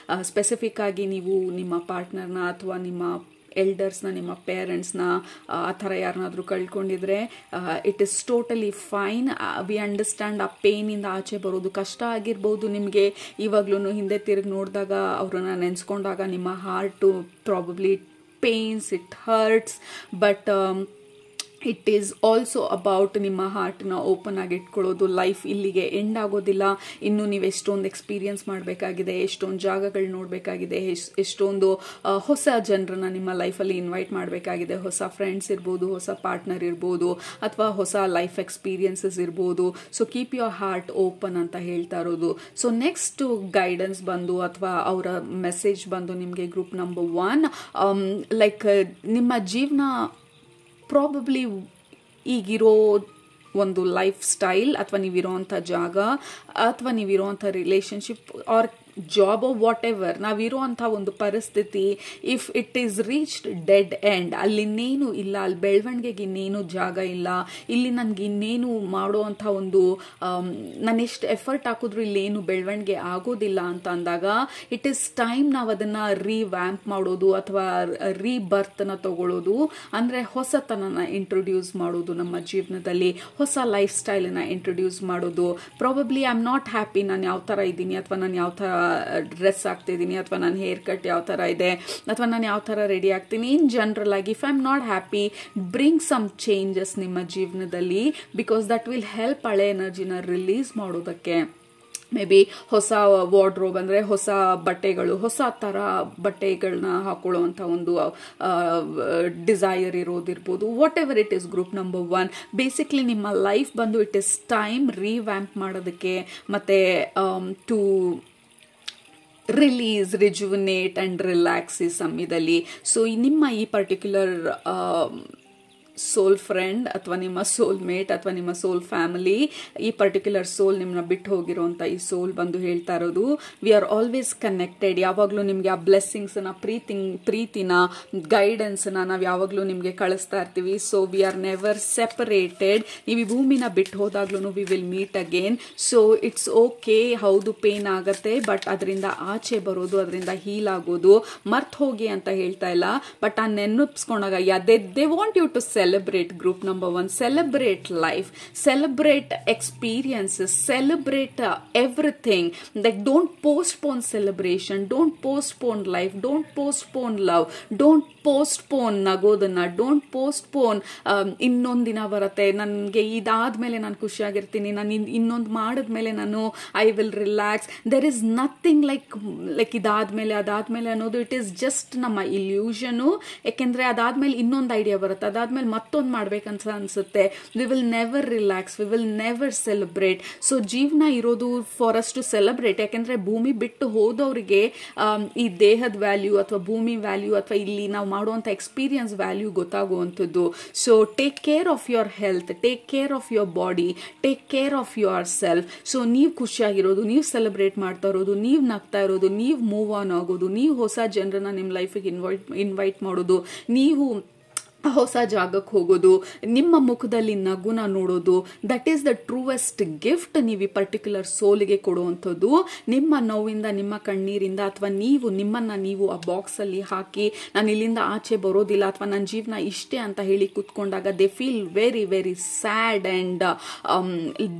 Specific ಆಗಿ ನೀವು ನಿಮ್ಮ ಪಾರ್ಟ್ನರ್ನ ಅಥವಾ ನಿಮ್ಮ ಎಲ್ಡರ್ಸ್ನ, ನಿಮ್ಮ ಪೇರೆಂಟ್ಸ್ನ ಆ ಥರ ಯಾರನ್ನಾದರೂ ಕಳ್ಕೊಂಡಿದ್ರೆ it is totally fine. We understand ಆ ಪೇನಿಂದ ಆಚೆ ಬರೋದು ಕಷ್ಟ ಆಗಿರ್ಬೋದು ನಿಮಗೆ. ಇವಾಗ್ಲೂ ಹಿಂದೆ ತಿರುಗಿ ನೋಡಿದಾಗ ಅವ್ರನ್ನ ನೆನೆಸ್ಕೊಂಡಾಗ ನಿಮ್ಮ heart probably pains, it hurts, but it is also about ನಿಮ್ಮ ಹಾರ್ಟ್ನ ಓಪನ್ ಆಗಿ ಇಟ್ಕೊಳ್ಳೋದು. ಲೈಫ್ ಇಲ್ಲಿಗೆ ಎಂಡ್ ಆಗೋದಿಲ್ಲ. ಇನ್ನು ನೀವು ಎಷ್ಟೊಂದು ಎಕ್ಸ್ಪೀರಿಯನ್ಸ್ ಮಾಡಬೇಕಾಗಿದೆ, ಎಷ್ಟೊಂದು ಜಾಗಗಳು ನೋಡಬೇಕಾಗಿದೆ, ಎಷ್ಟೊಂದು ಹೊಸ ಜನರನ್ನ ನಿಮ್ಮ ಲೈಫಲ್ಲಿ ಇನ್ವೈಟ್ ಮಾಡಬೇಕಾಗಿದೆ. ಹೊಸ ಫ್ರೆಂಡ್ಸ್ ಇರ್ಬೋದು, ಹೊಸ ಪಾರ್ಟ್ನರ್ ಇರ್ಬೋದು, ಅಥವಾ ಹೊಸ ಲೈಫ್ ಎಕ್ಸ್ಪೀರಿಯನ್ಸಸ್ ಇರ್ಬೋದು. So keep your heart open ಅಂತ ಹೇಳ್ತಾ ಇರೋದು. ಸೊ ನೆಕ್ಸ್ಟ್ ಗೈಡೆನ್ಸ್ ಬಂದು ಅಥವಾ ಅವರ ಮೆಸೇಜ್ ಬಂದು ನಿಮಗೆ ಗ್ರೂಪ್ ನಂಬರ್ 1, ಲೈಕ್ ನಿಮ್ಮ ಜೀವನ ಪ್ರಾಬಬ್ಲಿ ಈಗಿರೋ ಒಂದು ಲೈಫ್ ಸ್ಟೈಲ್ ಅಥವಾ ನೀವಿರೋವಂಥ ಜಾಗ ಅಥವಾ ನೀವಿರೋವಂಥ relationship or job whatever, ನಾವಿರುವಂಥ ಒಂದು ಪರಿಸ್ಥಿತಿ, if it is reached dead end, ಅಲ್ಲಿ ಇನ್ನೇನು ಇಲ್ಲ, ಅಲ್ಲಿ ಬೆಳವಣಿಗೆಗೆ ಇನ್ನೇನು ಜಾಗ ಇಲ್ಲ, ಇಲ್ಲಿ ನನಗೆ ಇನ್ನೇನು ಮಾಡುವಂಥ ಒಂದು ನಾನು ಎಷ್ಟು ಎಫರ್ಟ್ ಹಾಕಿದ್ರು ಇಲ್ಲೇನು ಬೆಳವಣಿಗೆ ಆಗೋದಿಲ್ಲ ಅಂತ ಅಂದಾಗ ಇಟ್ ಈಸ್ ಟೈಮ್ ನಾವು ಅದನ್ನು ರೀವ್ಯಾಂಪ್ ಮಾಡೋದು ಅಥವಾ ರೀಬರ್ತ್ನ ತಗೊಳ್ಳೋದು. ಅಂದರೆ ಹೊಸತನನ ಇಂಟ್ರೊಡ್ಯೂಸ್ ಮಾಡೋದು ನಮ್ಮ ಜೀವನದಲ್ಲಿ, ಹೊಸ ಲೈಫ್ ಸ್ಟೈಲನ್ನ ಇಂಟ್ರೊಡ್ಯೂಸ್ ಮಾಡೋದು. Probably I am not happy, ನಾನು ಯಾವ ಥರ ಇದ್ದೀನಿ ಅಥವಾ ನಾನು ಯಾವ ಥರ ಡ್ರೆಸ್ ಆಗ್ತಿದ್ದೀನಿ ಅಥವಾ ನನ್ನ ಹೇರ್ ಕಟ್ ಯಾವ ಥರ ಇದೆ ಅಥವಾ ನಾನು ಯಾವ ಥರ ರೆಡಿ ಆಗ್ತೀನಿ. ಇನ್ ಜನರಲ್ ಆಗಿ if I am not happy, bring some changes ನಿಮ್ಮ ಜೀವನದಲ್ಲಿ, ಬಿಕಾಸ್ ದಟ್ ವಿಲ್ ಹೆಲ್ಪ್ ಹಳೆ ಎನರ್ಜಿನ ರಿಲೀಸ್ ಮಾಡೋದಕ್ಕೆ. ಮೇ ಬಿ ಹೊಸ ವಾರ್ಡ್ರೋಬ್ ಅಂದರೆ ಹೊಸ ಬಟ್ಟೆಗಳು, ಹೊಸ ಥರ ಬಟ್ಟೆಗಳನ್ನ ಹಾಕೊಳ್ಳುವಂಥ ಒಂದು ಡಿಸೈರ್ ಇರೋದಿರ್ಬೋದು. Whatever it is group number 1, basically ನಿಮ್ಮ ಲೈಫ್ ಬಂದು ಇಟ್ ಇಸ್ ಟೈಮ್ ರೀವ್ಯಾಂಪ್ ಮಾಡೋದಕ್ಕೆ ಮತ್ತು to release, rejuvenate and relax ಈ ಸಮಯದಲ್ಲಿ. ಸೊ ನಿಮ್ಮ ಈ ಪರ್ಟಿಕ್ಯುಲರ್ ಸೋಲ್ ಫ್ರೆಂಡ್ ಅಥವಾ ನಿಮ್ಮ ಸೋಲ್ ಮೇಟ್ ಅಥವಾ ನಿಮ್ಮ ಸೋಲ್ ಫ್ಯಾಮಿಲಿ, ಈ ಪರ್ಟಿಕ್ಯುಲರ್ ಸೋಲ್ ನಿಮ್ಮನ್ನ ಬಿಟ್ಟು ಹೋಗಿರೋಂಥ ಈ ಸೋಲ್ ಬಂದು ಹೇಳ್ತಾ ಇರೋದು ವಿ ಆರ್ ಆಲ್ವೇಸ್ ಕನೆಕ್ಟೆಡ್. ಯಾವಾಗಲೂ ನಿಮಗೆ ಆ ಬ್ಲೆಸ್ಸಿಂಗ್ಸ್ನ ಪ್ರೀತಿನ ಗೈಡೆನ್ಸ್ನ ನಾವು ಯಾವಾಗಲೂ ನಿಮಗೆ ಕಳಿಸ್ತಾ ಇರ್ತೀವಿ. So we are never separated. ನೀವು ಈ ಭೂಮಿನ ಬಿಟ್ಟು ಹೋದಾಗ್ಲೂ we will meet again. So it's okay, ಹೌದು ಪೇನ್ ಆಗತ್ತೆ, ಬಟ್ ಅದರಿಂದ ಆಚೆ ಬರೋದು, ಅದರಿಂದ ಹೀಲ್ ಆಗೋದು ಮರ್ತ್ ಹೋಗಿ ಅಂತ ಹೇಳ್ತಾ ಇಲ್ಲ, ಬಟ್ ಆ ನೆನಪಿಸ್ಕೊಂಡಾಗ they want you to celebrate. Group number 1, celebrate life, celebrate experiences, celebrate everything. Like don't postpone celebration, don't postpone life, don't postpone love, don't postpone nagodana, don't postpone ಇನ್ನೊಂದು ದಿನ ಬರುತ್ತೆ, ನನಗೆ ಇದಾದ್ಮೇಲೆ ನಾನು ಖುಷಿಯಾಗಿರ್ತೀನಿ, ನಾನು ಇನ್ನೊಂದು ಮಾಡಿದ್ಮೇಲೆ ನಾನು I will relax. There is nothing like ಇದಾದ್ಮೇಲೆ ಅದಾದ್ಮೇಲೆ ಅನ್ನೋದು ಇಟ್ ಈಸ್ ಜಸ್ಟ್ ನಮ್ಮ ಇಲ್ಯೂಷನು. ಯಾಕೆಂದ್ರೆ ಅದಾದ್ಮೇಲೆ ಇನ್ನೊಂದು ಐಡಿಯಾ ಬರುತ್ತೆ, ಅದಾದ್ಮೇಲೆ ಮತ್ತೊಂದು ಮಾಡ್ಬೇಕಂತ ಅನ್ಸುತ್ತೆ. We will never relax, we will never celebrate. So ಜೀವನ ಇರೋದು ಫಾರ್ ಅಸ್ ಟು ಸೆಲೆಬ್ರೇಟ್. ಯಾಕೆಂದ್ರೆ ಭೂಮಿ ಬಿಟ್ಟು ಹೋದವರಿಗೆ ಈ ದೇಹದ ವ್ಯಾಲ್ಯೂ ಅಥವಾ ಭೂಮಿ ವ್ಯಾಲ್ಯೂ ಅಥವಾ ಇಲ್ಲಿ ನಾವು ಮಾಡುವಂಥ ಎಕ್ಸ್ಪೀರಿಯನ್ಸ್ ವ್ಯಾಲ್ಯೂ ಗೊತ್ತಾಗುವಂಥದ್ದು. So take care of your health, take care of your body, take care of your self. So ನೀವು ಖುಷಿಯಾಗಿರೋದು, ನೀವು ಸೆಲೆಬ್ರೇಟ್ ಮಾಡ್ತಾ ಇರೋದು, ನೀವು ನಗ್ತಾ ಇರೋದು, ನೀವು ಮೂವ್ ಆನ್ ಆಗೋದು, ನೀವು ಹೊಸ ಜನರನ್ನ ನಿಮ್ಮ ಲೈಫಿಗೆ ಇನ್ವೈಟ್ ಮಾಡೋದು, ನೀವು ಹೊಸ ಜಾಗಕ್ಕೆ ಹೋಗೋದು, ನಿಮ್ಮ ಮುಖದಲ್ಲಿ ನಗುನ ನೋಡೋದು, ದಟ್ ಈಸ್ ದ ಟ್ರೂವೆಸ್ಟ್ ಗಿಫ್ಟ್ ನೀವು ಈ ಪರ್ಟಿಕ್ಯುಲರ್ ಸೋಲಿಗೆ ಕೊಡುವಂಥದ್ದು. ನಿಮ್ಮ ನೋವಿಂದ, ನಿಮ್ಮ ಕಣ್ಣೀರಿಂದ ಅಥವಾ ನಿಮ್ಮನ್ನ ನೀವು ಆ ಬಾಕ್ಸಲ್ಲಿ ಹಾಕಿ ನಾನು ಇಲ್ಲಿಂದ ಆಚೆ ಬರೋದಿಲ್ಲ ಅಥವಾ ನನ್ನ ಜೀವನ ಇಷ್ಟೇ ಅಂತ ಹೇಳಿ ಕೂತ್ಕೊಂಡಾಗ they feel very very sad and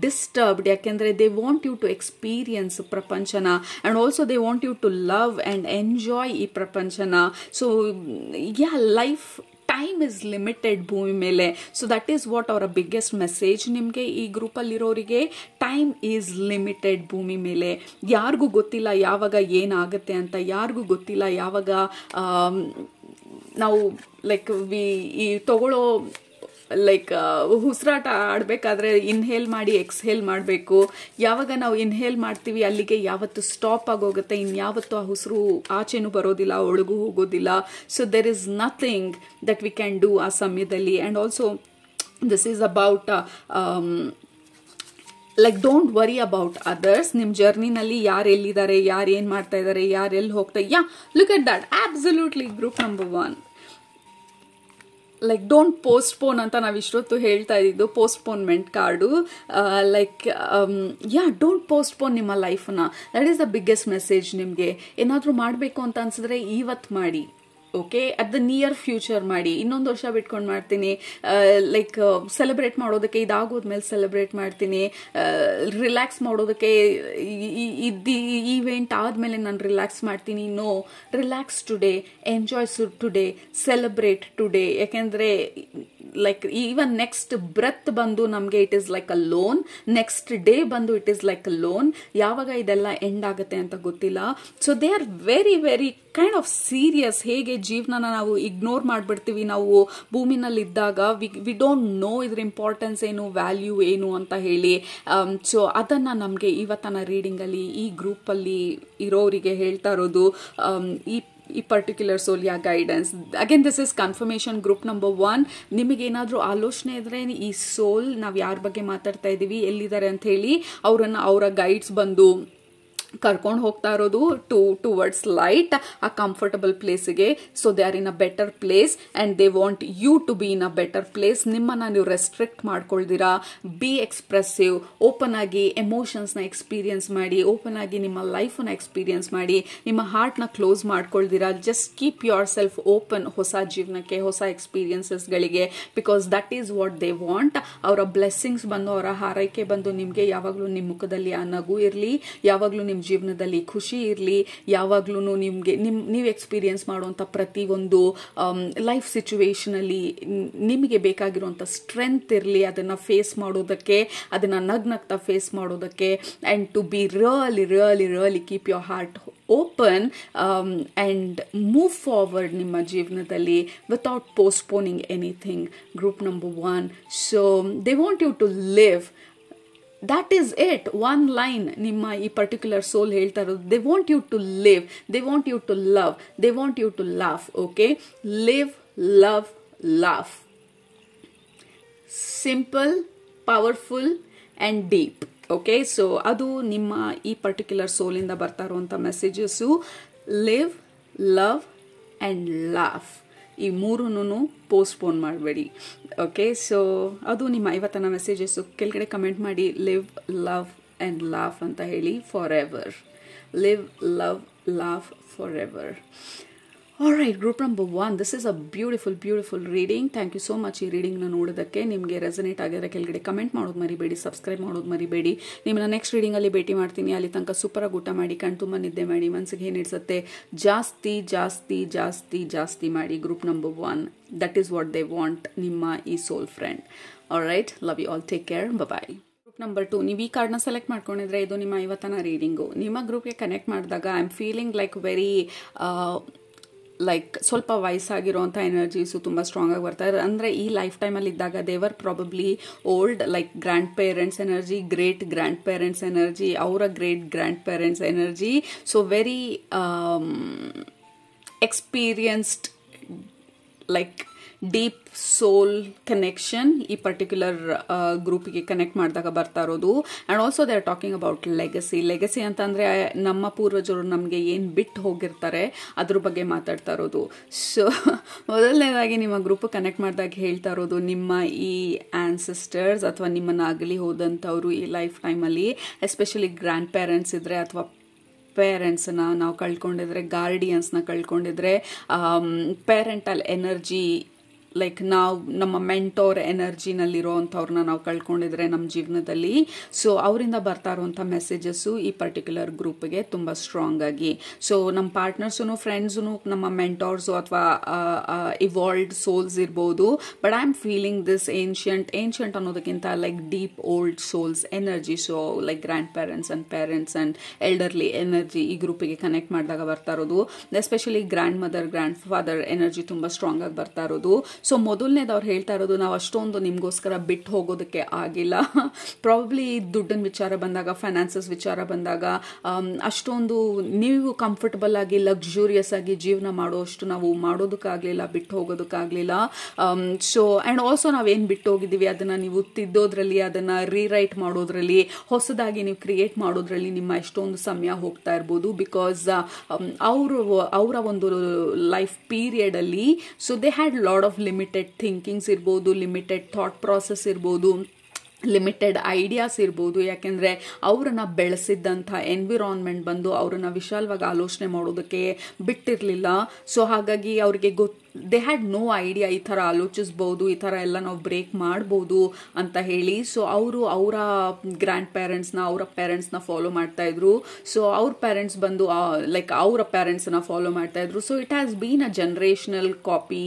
disturbed. ಯಾಕೆಂದರೆ they want you to experience ಪ್ರಪಂಚನ and also they want you to love and enjoy ಈ ಪ್ರಪಂಚನ. So lifetime is limited ಭೂಮಿ ಮೇಲೆ. ಸೊ ದಟ್ ಈಸ್ ವಾಟ್ ಅವರ ಬಿಗ್ಗೆಸ್ಟ್ ಮೆಸೇಜ್ ನಿಮಗೆ ಈ ಗ್ರೂಪಲ್ಲಿರೋರಿಗೆ. Time is limited ಭೂಮಿ ಮೇಲೆ. ಯಾರಿಗೂ ಗೊತ್ತಿಲ್ಲ ಯಾವಾಗ ಏನಾಗುತ್ತೆ ಅಂತ, ಯಾರಿಗೂ ಗೊತ್ತಿಲ್ಲ ಯಾವಾಗ ನಾವು ಈ ತಗೊಳ್ಳೋ ಉಸಿರಾಟ ಆಡಬೇಕಾದ್ರೆ ಇನ್ಹೇಲ್ ಮಾಡಿ ಎಕ್ಸ್ಹೇಲ್ ಮಾಡಬೇಕು. ಯಾವಾಗ ನಾವು ಇನ್ಹೇಲ್ ಮಾಡ್ತೀವಿ ಅಲ್ಲಿಗೆ ಯಾವತ್ತು ಸ್ಟಾಪ್ ಆಗೋಗುತ್ತೆ, ಇನ್ಯಾವತ್ತು ಆ ಉಸಿರು ಆಚೆನೂ ಬರೋದಿಲ್ಲ, ಒಳಗೂ ಹೋಗೋದಿಲ್ಲ. So there is nothing that we can do ಆ ಸಮಯದಲ್ಲಿ. And also this is about don't worry about others. ನಿಮ್ಮ ಜರ್ನಿನಲ್ಲಿ ಯಾರು ಎಲ್ಲಿದ್ದಾರೆ, ಯಾರು ಏನು ಮಾಡ್ತಾ ಇದ್ದಾರೆ, ಯಾರು ಎಲ್ಲಿ ಹೋಗ್ತಾ, look at that. Absolutely group number 1. Don't postpone ಅಂತ ನಾವು ಇಷ್ಟೊತ್ತು ಹೇಳ್ತಾ ಇದ್ದಿದ್ದು, ಪೋಸ್ಟ್ಪೋನ್ಮೆಂಟ್ ಕಾರ್ಡು. ಡೋಂಟ್ ಪೋಸ್ಟ್ಪೋನ್ ನಿಮ್ಮ ಲೈಫ್ನ. That is the biggest message. ನಿಮಗೆ ಏನಾದರೂ ಮಾಡಬೇಕು ಅಂತ ಅನ್ಸಿದ್ರೆ ಇವತ್ತು ಮಾಡಿ, okay? At the near future ಮಾಡಿ. ಇನ್ನೊಂದು ವರ್ಷ ಬಿಟ್ಕೊಂಡು ಮಾಡ್ತೀನಿ, ಸೆಲೆಬ್ರೇಟ್ ಮಾಡೋದಕ್ಕೆ ಇದಾಗೋದ್ಮೇಲೆ ಸೆಲೆಬ್ರೇಟ್ ಮಾಡ್ತೀನಿ, ರಿಲ್ಯಾಕ್ಸ್ ಮಾಡೋದಕ್ಕೆ ಈವೆಂಟ್ ಆದಮೇಲೆ ನಾನು ರಿಲ್ಯಾಕ್ಸ್ ಮಾಡ್ತೀನಿ. No, relax today, enjoy today, celebrate today. ಯಾಕೆಂದರೆ ಈವನ್ ನೆಕ್ಸ್ಟ್ ಬ್ರೆತ್ ಬಂದು ನಮಗೆ it is like a loan, next day ಬಂದು it is like a loan. ಯಾವಾಗ ಇದೆಲ್ಲ ಎಂಡ್ ಆಗುತ್ತೆ ಅಂತ ಗೊತ್ತಿಲ್ಲ. So they are very very kind of serious. ಹೇಗೆ ಜೀವನನ ನಾವು ಇಗ್ನೋರ್ ಮಾಡಿಬಿಡ್ತೀವಿ ನಾವು ಭೂಮಿನಲ್ಲಿ ಇದ್ದಾಗ, ವಿ ಡೋಂಟ್ ನೋ ಇದ್ರ ಇಂಪಾರ್ಟೆನ್ಸ್ ಏನು, ವ್ಯಾಲ್ಯೂ ಏನು ಅಂತ ಹೇಳಿ. ಸೊ ಅದನ್ನು ನಮಗೆ ಇವತ್ತನ ರೀಡಿಂಗಲ್ಲಿ ಈ ಗ್ರೂಪಲ್ಲಿ ಇರೋರಿಗೆ ಹೇಳ್ತಾ ಇರೋದು ಈ particular soul guidance. Again this is confirmation. Group number 1, ನಿಮಗೇನಾದರೂ ಆಲೋಚನೆ ಇದ್ರೆ ಈ ಸೋಲ್ ನಾವು ಯಾರ ಬಗ್ಗೆ ಮಾತಾಡ್ತಾ ಇದ್ದೀವಿ, ಎಲ್ಲಿದ್ದಾರೆ ಅಂತ ಹೇಳಿ ಅವರ ಗೈಡ್ಸ್ ಬಂದು ಕರ್ಕೊಂಡು ಹೋಗ್ತಾ ಇರೋದು ಟುವರ್ಡ್ಸ್ ಲೈಟ್, ಆ ಕಂಫರ್ಟಬಲ್ ಪ್ಲೇಸಿಗೆ. So they are in a better place and they want you to be in a better place. ನಿಮ್ಮನ್ನು ನೀವು ರೆಸ್ಟ್ರಿಕ್ಟ್ ಮಾಡ್ಕೊಳ್ದಿರಾ, ಬಿ ಎಕ್ಸ್ಪ್ರೆಸಿವ್, ಓಪನ್ ಆಗಿ ಎಮೋಷನ್ಸ್ನ ಎಕ್ಸ್ಪೀರಿಯನ್ಸ್ ಮಾಡಿ, ಓಪನ್ ಆಗಿ ನಿಮ್ಮ ಲೈಫನ್ನ ಎಕ್ಸ್ಪೀರಿಯನ್ಸ್ ಮಾಡಿ, ನಿಮ್ಮ ಹಾರ್ಟ್ನ ಕ್ಲೋಸ್ ಮಾಡ್ಕೊಳ್ದಿರಾ. Just keep your self open ಹೊಸ ಜೀವನಕ್ಕೆ, ಹೊಸ ಎಕ್ಸ್ಪೀರಿಯನ್ಸಸ್ಗಳಿಗೆ, because that is what they want. ಅವರ ಬ್ಲೆಸ್ಸಿಂಗ್ಸ್ ಬಂದು, ಅವರ ಹಾರೈಕೆ ಬಂದು ನಿಮಗೆ ಯಾವಾಗಲೂ ನಿಮ್ಮ ಮುಖದಲ್ಲಿ ಆ ನಗು ಇರಲಿ, ಯಾವಾಗಲೂ ನಿಮ್ಮ ಜೀವನದಲ್ಲಿ ಖುಷಿ ಇರಲಿ, ಯಾವಾಗ್ಲೂ ನಿಮಗೆ ನೀವು ಎಕ್ಸ್ಪೀರಿಯನ್ಸ್ ಮಾಡುವಂಥ ಪ್ರತಿಯೊಂದು ಲೈಫ್ ಸಿಚುವೇಶನಲ್ಲಿ ನಿಮಗೆ ಬೇಕಾಗಿರುವಂಥ ಸ್ಟ್ರೆಂತ್ ಇರಲಿ, ಅದನ್ನು ಫೇಸ್ ಮಾಡೋದಕ್ಕೆ, ಅದನ್ನು ನಗ್ನಗ್ತಾ ಫೇಸ್ ಮಾಡೋದಕ್ಕೆ. And to be really really really keep your heart open and move forward ನಿಮ್ಮ ಜೀವನದಲ್ಲಿ without postponing anything. Group number 1. So they want you to live. That is it. One line ನಿಮ್ಮ ಈ particular ಸೋಲ್ ಹೇಳ್ತಾ ಇರೋದು. They want you to live. They want you to love. They want you to laugh. Okay? Live, love, laugh. Simple, powerful and deep. Okay, so ಅದು ನಿಮ್ಮ ಈ particular ಸೋಲಿಂದ ಬರ್ತಾ ಇರುವಂಥ messages. Live, love and laugh, ಈ ಮೂರೂ postpone ಮಾಡಬೇಡಿ. Okay, so ಅದು ನಿಮ್ಮ ಇವತ್ತಿನ ಮೆಸೇಜಸ್ಸು. ಕೆಳಗಡೆ ಕಮೆಂಟ್ ಮಾಡಿ ಲಿವ್, ಲವ್ ಆ್ಯಂಡ್ ಲಾಫ್ ಅಂತ ಹೇಳಿ. Forever. Live, love, laugh forever. Alright, group number 1, this is a beautiful reading. Thank you so much ಈ ರೀಡಿಂಗ್ನ ನೋಡೋದಕ್ಕೆ. ನಿಮಗೆ ರೆಸನೇಟ್ ಆಗಿದ್ರೆ ಕೆಳಗಡೆ ಕಮೆಂಟ್ ಮಾಡೋದು ಮರಿಬೇಡಿ, ಸಬ್ಸ್ಕ್ರೈಬ್ ಮಾಡೋದು ಮರಿಬೇಡಿ. ನಿಮ್ಮನ್ನ ನೆಕ್ಸ್ಟ್ ರೀಡಿಂಗಲ್ಲಿ ಭೇಟಿ ಮಾಡ್ತೀನಿ. ಅಲ್ಲಿ ತನಕ ಸೂಪರಾಗಿ ಊಟ ಮಾಡಿ, ಕಣ್ ತುಂಬ ನಿದ್ದೆ ಮಾಡಿ, ಮನಸ್ಸಿಗೆ ಏನು ಇಡ್ಸುತ್ತೆ ಜಾಸ್ತಿ ಜಾಸ್ತಿ ಜಾಸ್ತಿ ಜಾಸ್ತಿ ಮಾಡಿ. Group number 1, that is what they want, ನಿಮ್ಮ ಈ soul friend. Alright, love you all, take care, bye. Group number 2, ನೀವು ಈ ಕಾರ್ಡ್ನ ಸೆಲೆಕ್ಟ್ ಮಾಡ್ಕೊಂಡಿದ್ರೆ ಇದು ನಿಮ್ಮ ಇವತ್ತಿನ ರೀಡಿಂಗು. ನಿಮ್ಮ ಗ್ರೂಪ್ಗೆ ಕನೆಕ್ಟ್ ಮಾಡಿದಾಗ ಐ ಆಮ್ ಫೀಲಿಂಗ್ ಲೈಕ್ ಸ್ವಲ್ಪ ವಯಸ್ಸಾಗಿರೋಂಥ ಎನರ್ಜೀಸು ತುಂಬ ಸ್ಟ್ರಾಂಗ್ ಆಗಿ ಬರ್ತಾರೆ. ಅಂದರೆ ಈ ಲೈಫ್ ಟೈಮಲ್ಲಿ ಇದ್ದಾಗ they were probably old, like grandparents energy, great grandparents energy, ಅವರ great grandparents energy. So very experienced, like deep soul connection ಈ ಪರ್ಟಿಕ್ಯುಲರ್ ಗ್ರೂಪಿಗೆ ಕನೆಕ್ಟ್ ಮಾಡಿದಾಗ ಬರ್ತಾ ಇರೋದು. And also they are talking about legacy ಅಂತಂದರೆ ನಮ್ಮ ಪೂರ್ವಜರು ನಮಗೆ ಏನು ಬಿಟ್ಟು ಹೋಗಿರ್ತಾರೆ ಅದ್ರ ಬಗ್ಗೆ ಮಾತಾಡ್ತಾ ಇರೋದು. ಸೊ ಮೊದಲನೇದಾಗಿ ನಿಮ್ಮ ಗ್ರೂಪ್ ಕನೆಕ್ಟ್ ಮಾಡಿದಾಗ ಹೇಳ್ತಾ ಇರೋದು, ನಿಮ್ಮ ಈ ಆನ್ಸೆಸ್ಟರ್ಸ್ ಅಥವಾ ನಿಮ್ಮನ್ನು ಅಗಲಿ ಹೋದಂಥವ್ರು ಈ ಲೈಫ್ ಟೈಮಲ್ಲಿ, ಎಸ್ಪೆಷಲಿ ಗ್ರ್ಯಾಂಡ್ ಪೇರೆಂಟ್ಸ್ ಇದ್ದರೆ ಅಥವಾ ಪೇರೆಂಟ್ಸನ್ನ ನಾವು ಕಳ್ಕೊಂಡಿದ್ರೆ, ಗಾರ್ಡಿಯನ್ಸ್ನ ಕಳ್ಕೊಂಡಿದ್ರೆ, ಪೇರೆಂಟಲ್ ಎನರ್ಜಿ ಲೈಕ್ ನಾವು ನಮ್ಮ ಮೆಂಟೋರ್ ಎನರ್ಜಿನಲ್ಲಿರೋ ಅಂಥವ್ರನ್ನ ನಾವು ಕಳ್ಕೊಂಡಿದ್ರೆ ನಮ್ಮ ಜೀವನದಲ್ಲಿ. ಸೊ ಅವರಿಂದ ಬರ್ತಾ ಇರುವಂಥ ಮೆಸೇಜಸ್ಸು ಈ ಪರ್ಟಿಕ್ಯುಲರ್ ಗ್ರೂಪ್ಗೆ ತುಂಬ ಸ್ಟ್ರಾಂಗ್ ಆಗಿ. ಸೊ ನಮ್ಮ ಪಾರ್ಟ್ನರ್ಸು, ಫ್ರೆಂಡ್ಸು, ನಮ್ಮ ಮೆಂಟೋರ್ಸು ಅಥವಾ ಇವಾಲ್ವ್ಡ್ ಸೋಲ್ಸ್ ಇರ್ಬೋದು. But I am feeling this ancient ಅನ್ನೋದಕ್ಕಿಂತ like deep old souls energy. So like grandparents and elderly energy ಈ ಗ್ರೂಪಿಗೆ ಕನೆಕ್ಟ್ ಮಾಡಿದಾಗ ಬರ್ತಾ ಇರೋದು. Especially grandmother, grandfather energy ತುಂಬ ಸ್ಟ್ರಾಂಗ್ ಆಗಿ ಬರ್ತಾ ಇರೋದು. ಸೊ ಮೊದಲನೇದು ಅವ್ರು ಹೇಳ್ತಾ ಇರೋದು, ನಾವು ಅಷ್ಟೊಂದು ನಿಮಗೋಸ್ಕರ ಬಿಟ್ಟು ಹೋಗೋದಕ್ಕೆ ಆಗಿಲ್ಲ. ಪ್ರಾಬಬ್ಲಿ ದುಡ್ಡಿನ ವಿಚಾರ ಬಂದಾಗ, ಫೈನಾನ್ಸಸ್ ವಿಚಾರ ಬಂದಾಗ ಅಷ್ಟೊಂದು ನೀವು ಕಂಫರ್ಟಬಲ್ ಆಗಿ ಲಕ್ಸುರಿಯಸ್ ಆಗಿ ಜೀವನ ಮಾಡೋಷ್ಟು ನಾವು ಮಾಡೋದಕ್ಕಾಗಲಿಲ್ಲ, ಬಿಟ್ಟು ಹೋಗೋದಕ್ಕಾಗಲಿಲ್ಲ. ಸೊ ಆ್ಯಂಡ್ ಆಲ್ಸೋ ನಾವೇನು ಬಿಟ್ಟು ಹೋಗಿದ್ದೀವಿ ಅದನ್ನು ನೀವು ತಿದ್ದೋದ್ರಲ್ಲಿ, ಅದನ್ನು ರೀರೈಟ್ ಮಾಡೋದ್ರಲ್ಲಿ, ಹೊಸದಾಗಿ ನೀವು ಕ್ರಿಯೇಟ್ ಮಾಡೋದ್ರಲ್ಲಿ ನಿಮ್ಮ ಎಷ್ಟೊಂದು ಸಮಯ ಹೋಗ್ತಾ ಇರ್ಬೋದು. ಬಿಕಾಸ್ ಅವರ ಒಂದು ಲೈಫ್ ಪೀರಿಯಡಲ್ಲಿ so they had lot of limited thinkings ಇರ್ಬೋದು, ಲಿಮಿಟೆಡ್ ಥಾಟ್ ಪ್ರಾಸೆಸ್ ಇರ್ಬೋದು, ಲಿಮಿಟೆಡ್ ಐಡಿಯಾಸ್ ಇರ್ಬೋದು. ಯಾಕೆಂದರೆ ಅವರನ್ನು ಬೆಳೆಸಿದ್ದಂಥ ಎನ್ವಿರಾನ್ಮೆಂಟ್ ಬಂದು ಅವರನ್ನು ವಿಶಾಲವಾಗಿ ಆಲೋಚನೆ ಮಾಡೋದಕ್ಕೆ ಬಿಟ್ಟಿರಲಿಲ್ಲ. ಸೊ ಹಾಗಾಗಿ ಅವರಿಗೆ ದೇ ಹ್ಯಾಡ್ ನೋ ಐಡಿಯಾ ಈ ಥರ ಆಲೋಚಿಸ್ಬೋದು, ಈ ಥರ ಎಲ್ಲ ನಾವು ಬ್ರೇಕ್ ಮಾಡ್ಬೋದು ಅಂತ ಹೇಳಿ. ಸೊ ಅವರು ಅವರ ಗ್ರ್ಯಾಂಡ್ ಪೇರೆಂಟ್ಸ್ನ, ಅವರ ಪೇರೆಂಟ್ಸ್ನ ಫಾಲೋ ಮಾಡ್ತಾಯಿದ್ರು. ಸೊ ಅವ್ರ ಪೇರೆಂಟ್ಸ್ ಬಂದು ಲೈಕ್ ಅವರ ಪೇರೆಂಟ್ಸನ್ನ ಫಾಲೋ ಮಾಡ್ತಾಯಿದ್ರು. So it has been a generational copy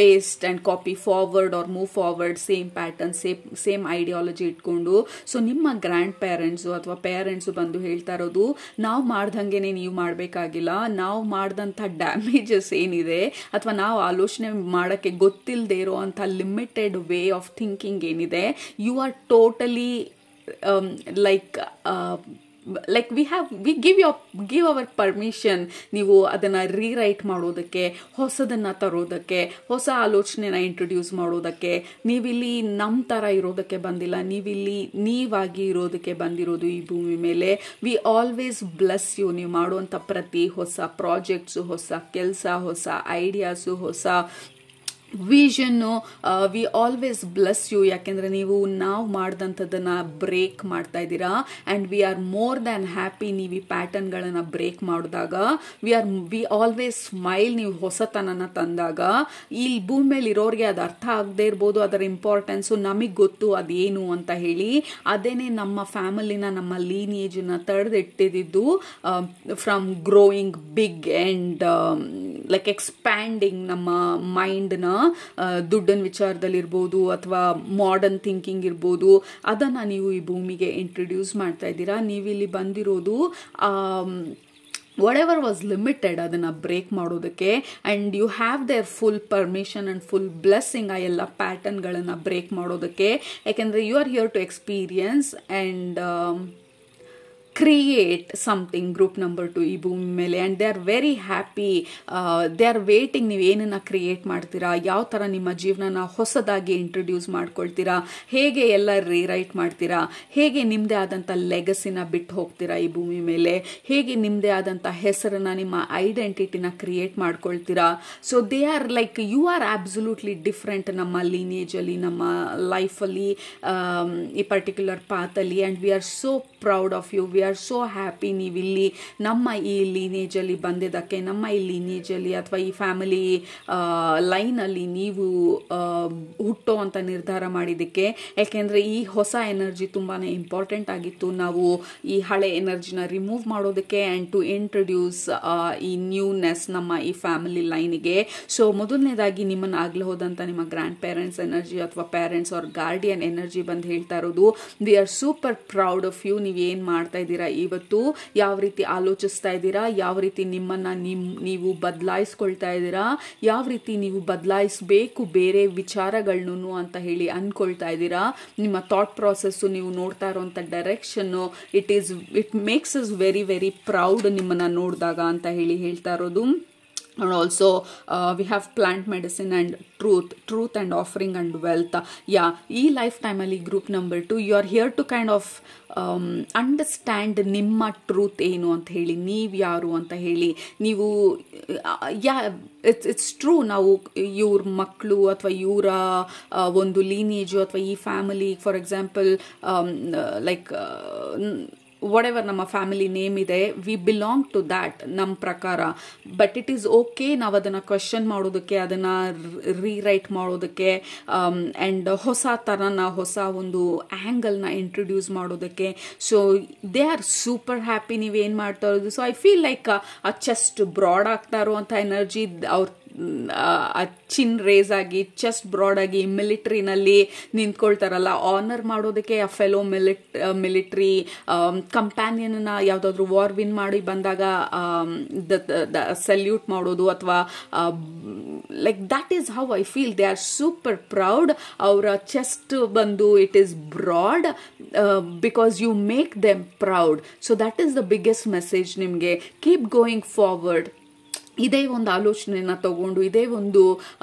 paste and copy forward or move forward, same pattern, same ideology ಇಟ್ಕೊಂಡು. ಸೊ ನಿಮ್ಮ ಗ್ರ್ಯಾಂಡ್ ಪೇರೆಂಟ್ಸು ಅಥವಾ ಪೇರೆಂಟ್ಸು ಬಂದು ಹೇಳ್ತಾ ಇರೋದು, ನಾವು ಮಾಡ್ದಂಗೆ ನೀವು ಮಾಡಬೇಕಾಗಿಲ್ಲ. ನಾವು ಮಾಡಿದಂಥ ಡ್ಯಾಮೇಜಸ್ ಏನಿದೆ ಅಥವಾ ನಾವು ಆಲೋಚನೆ ಮಾಡೋಕ್ಕೆ ಗೊತ್ತಿಲ್ಲದೆ ಇರೋ ಅಂಥ ಲಿಮಿಟೆಡ್ ವೇ ಆಫ್ ಥಿಂಕಿಂಗ್ ಏನಿದೆ, you are totally like we give our permission ನೀವು ಅದನ್ನು ರೀರೈಟ್ ಮಾಡೋದಕ್ಕೆ, ಹೊಸದನ್ನು ತರೋದಕ್ಕೆ, ಹೊಸ ಆಲೋಚನೆನ ಇಂಟ್ರೊಡ್ಯೂಸ್ ಮಾಡೋದಕ್ಕೆ. ನೀವಿಲ್ಲಿ ನಮ್ಮ ಥರ ಇರೋದಕ್ಕೆ ಬಂದಿಲ್ಲ, ನೀವಿಲ್ಲಿ ನೀವಾಗಿ ಇರೋದಕ್ಕೆ ಬಂದಿರೋದು ಈ ಭೂಮಿ ಮೇಲೆ. We always bless you. ನೀವು ಮಾಡುವಂಥ ಪ್ರತಿ ಹೊಸ ಪ್ರಾಜೆಕ್ಟ್ಸು, ಹೊಸ ಕೆಲಸ, ಹೊಸ ಐಡಿಯಾಸು, ಹೊಸ ವಿಷನ್ನು, ವಿ ಆಲ್ವೇಸ್ ಬ್ಲೆಸ್ ಯು. ಯಾಕೆಂದರೆ ನೀವು ನಾವು ಮಾಡಿದಂಥದ್ದನ್ನು ಬ್ರೇಕ್ ಮಾಡ್ತಾ ಇದ್ದೀರಾ. And we are more than happy ನೀವು ಈ ಪ್ಯಾಟರ್ನ್ಗಳನ್ನು ಬ್ರೇಕ್ ಮಾಡಿದಾಗ. ವಿ ಆಲ್ವೇಸ್ ಸ್ಮೈಲ್ ನೀವು ಹೊಸತನನ ತಂದಾಗ. ಈ ಭೂಮಿ ಮೇಲೆ ಇರೋರಿಗೆ ಅದು ಅರ್ಥ ಆಗದೆ ಇರ್ಬೋದು, ಅದರ ಇಂಪಾರ್ಟೆನ್ಸು ನಮಗೆ ಗೊತ್ತು ಅದೇನು ಅಂತ ಹೇಳಿ. ಅದೇನೇ ನಮ್ಮ ಫ್ಯಾಮಿಲಿನ, ನಮ್ಮ ಲೀನಿಯೇಜನ್ನ ತಡೆದಿಟ್ಟಿದ್ದು from growing big and like expanding ನಮ್ಮ ಮೈಂಡ್ನ ದುಡ್ಡಿನ ವಿಚಾರದಲ್ಲಿರ್ಬೋದು ಅಥವಾ ಮಾಡರ್ನ್ ಥಿಂಕಿಂಗ್ ಇರ್ಬೋದು, ಅದನ್ನು ನೀವು ಈ ಭೂಮಿಗೆ ಇಂಟ್ರೊಡ್ಯೂಸ್ ಮಾಡ್ತಾ ಇದ್ದೀರಾ. ನೀವಿಲ್ಲಿ ಬಂದಿರೋದು whatever was limited ಅದನ್ನು ಬ್ರೇಕ್ ಮಾಡೋದಕ್ಕೆ. And you have their full permission and full blessing ಆ ಎಲ್ಲ ಪ್ಯಾಟರ್ನ್ಗಳನ್ನು ಬ್ರೇಕ್ ಮಾಡೋದಕ್ಕೆ. ಯಾಕೆಂದರೆ you are here to experience and create something group number 2 ಈ ಭೂಮಿ ಮೇಲೆ. And they are very happy, they are waiting ನೀವು ಏನನ್ನ ಕ್ರಿಯೇಟ್ ಮಾಡ್ತೀರಾ, ಯಾವ ಥರ ನಿಮ್ಮ ಜೀವನನ ಹೊಸದಾಗಿ ಇಂಟ್ರೊಡ್ಯೂಸ್ ಮಾಡ್ಕೊಳ್ತೀರಾ, ಹೇಗೆ ಎಲ್ಲ ರೀರೈಟ್ ಮಾಡ್ತೀರಾ, ಹೇಗೆ ನಿಮ್ಮದೇ ಆದಂಥ ಲೆಗಸಿನ ಬಿಟ್ಟು ಹೋಗ್ತೀರಾ ಈ ಭೂಮಿ ಮೇಲೆ, ಹೇಗೆ ನಿಮ್ಮದೇ ಆದಂಥ ಹೆಸರನ್ನ, ನಿಮ್ಮ ಐಡೆಂಟಿಟಿನ ಕ್ರಿಯೇಟ್ ಮಾಡ್ಕೊಳ್ತೀರಾ. So they are like you are absolutely different ನಮ್ಮ ಲೀನೇಜಲ್ಲಿ, ನಮ್ಮ ಲೈಫಲ್ಲಿ, ಈ ಪರ್ಟಿಕ್ಯುಲರ್ ಪಾತಲ್ಲಿ. And we are so proud of you, we are so happy ನೀವಿಲ್ಲಿ ನಮ್ಮ ಈ ಲೀನೇಜಲ್ಲಿ ಬಂದಿದ್ದಕ್ಕೆ, ನಮ್ಮ ಈ ಲೀನೇಜಲ್ಲಿ ಅಥವಾ ಈ ಫ್ಯಾಮಿಲಿ ಲೈನಲ್ಲಿ ನೀವು ಹುಟ್ಟೋ ಅಂತ ನಿರ್ಧಾರ ಮಾಡಿದ್ದಕ್ಕೆ. ಯಾಕೆಂದರೆ ಈ ಹೊಸ ಎನರ್ಜಿ ತುಂಬಾ ಇಂಪಾರ್ಟೆಂಟ್ ಆಗಿತ್ತು. ನಾವು ಈ ಹಳೆ ಎನರ್ಜಿನ ರಿಮೂವ್ ಮಾಡೋದಕ್ಕೆ ಆ್ಯಂಡ್ ಟು ಇಂಟ್ರೊಡ್ಯೂಸ್ ಈ ನ್ಯೂನೆಸ್ ನಮ್ಮ ಈ ಫ್ಯಾಮಿಲಿ ಲೈನಿಗೆ. ಸೊ ಮೊದಲನೇದಾಗಿ ನಿಮ್ಮನ್ನು ಆಗಲು ಹೋದಂಥ ನಿಮ್ಮ ಗ್ರ್ಯಾಂಡ್ ಪೇರೆಂಟ್ಸ್ ಎನರ್ಜಿ ಅಥವಾ ಪೇರೆಂಟ್ಸ್ ಅವ್ರ ಗಾರ್ಡಿಯನ್ ಎನರ್ಜಿ ಬಂದು ಹೇಳ್ತಾ ಇರೋದು, we are super proud of you. ನೀವೇನು ಮಾಡ್ತಾ ಇದ್ದೀರಾ ಇವತ್ತು, ಯಾವ ರೀತಿ ಆಲೋಚಿಸ್ತಾ ಇದ್ದೀರಾ, ಯಾವ ರೀತಿ ನಿಮ್ಮನ್ನು ನೀವು ಬದಲಾಯಿಸ್ಕೊಳ್ತಾ ಇದ್ದೀರಾ, ಯಾವ ರೀತಿ ನೀವು ಬದಲಾಯಿಸಬೇಕು ಬೇರೆ ವಿಚಾರಗಳನ್ನೂ ಅಂತ ಹೇಳಿ ಅಂದ್ಕೊಳ್ತಾ ಇದ್ದೀರಾ. ನಿಮ್ಮ ಥಾಟ್ ಪ್ರಾಸೆಸ್ಸು, ನೀವು ನೋಡ್ತಾ ಇರೋಂಥ direction, it makes us very very proud ನಿಮ್ಮನ್ನು ನೋಡಿದಾಗ ಅಂತ ಹೇಳಿ ಹೇಳ್ತಾ ಇರೋದು. And also we have plant medicine and truth and offering and wealth. Yeah, ಈ ಲೈಫ್ ಟೈಮಲ್ಲಿ group number 2 you are here to kind of understand ನಿಮ್ಮ ಟ್ರೂತ್ ಏನು ಅಂತ ಹೇಳಿ, ನೀವು ಯಾರು ಅಂತ ಹೇಳಿ. ನೀವು ಇಟ್ಸ್ ಟ್ರೂ, ನಾವು ಇವ್ರ ಮಕ್ಕಳು ಅಥವಾ ಇವರ ಒಂದು ಲೀನೇಜು ಅಥವಾ ಈ family, for example like what ನಮ್ಮ ಫ್ಯಾಮಿಲಿ ನೇಮ್ ಇದೆ, ವಿ ಬಿಲಾಂಗ್ ಟು ದ್ಯಾಟ್ ನಮ್ಮ ಪ್ರಕಾರ. ಬಟ್ ಇಟ್ ಈಸ್ ಓಕೆ ನಾವು ಅದನ್ನು ಕ್ವೆಶನ್ ಮಾಡೋದಕ್ಕೆ, ಅದನ್ನು ರೀರೈಟ್ ಮಾಡೋದಕ್ಕೆ, ಆ್ಯಂಡ್ ಹೊಸ ಥರನ, ಹೊಸ ಒಂದು ಆ್ಯಂಗಲ್ನ ಇಂಟ್ರೊಡ್ಯೂಸ್ ಮಾಡೋದಕ್ಕೆ. So they are super happy ನೀವೇನು ಮಾಡ್ತಾ ಇರೋದು. ಸೊ ಐ ಫೀಲ್ ಲೈಕ್ ಆ ಚೆಸ್ಟ್ ಬ್ರಾಡ್ ಆಗ್ತಾ ಇರುವಂಥ ಎನರ್ಜಿ, ಅವ್ರ ಚಿನ್ ರೇಸ್ ಆಗಿ ಚೆಸ್ಟ್ ಬ್ರಾಡ್ ಆಗಿ ಮಿಲಿಟ್ರಿನಲ್ಲಿ ನಿಂತ್ಕೊಳ್ತಾರಲ್ಲ, ಆನರ್ ಮಾಡೋದಕ್ಕೆ ಆ ಫೆಲೋ ಮಿಲಿಟ್ರಿ ಕಂಪ್ಯಾನಿಯನ್ನ ಯಾವುದಾದ್ರೂ ವಾರ್ ವಿನ್ ಮಾಡಿ ಬಂದಾಗ ಸಲ್ಯೂಟ್ ಮಾಡೋದು, ಅಥವಾ like that is how I feel. They are super proud. ಅವರ ಚೆಸ್ಟ್ ಬಂದು it is broad because you make them proud. So that is the biggest message ನಿಮಗೆ. Keep going forward. ಇದೇ ಒಂದು ಆಲೋಚನೆಯನ್ನು ತಗೊಂಡು, ಇದೇ ಒಂದು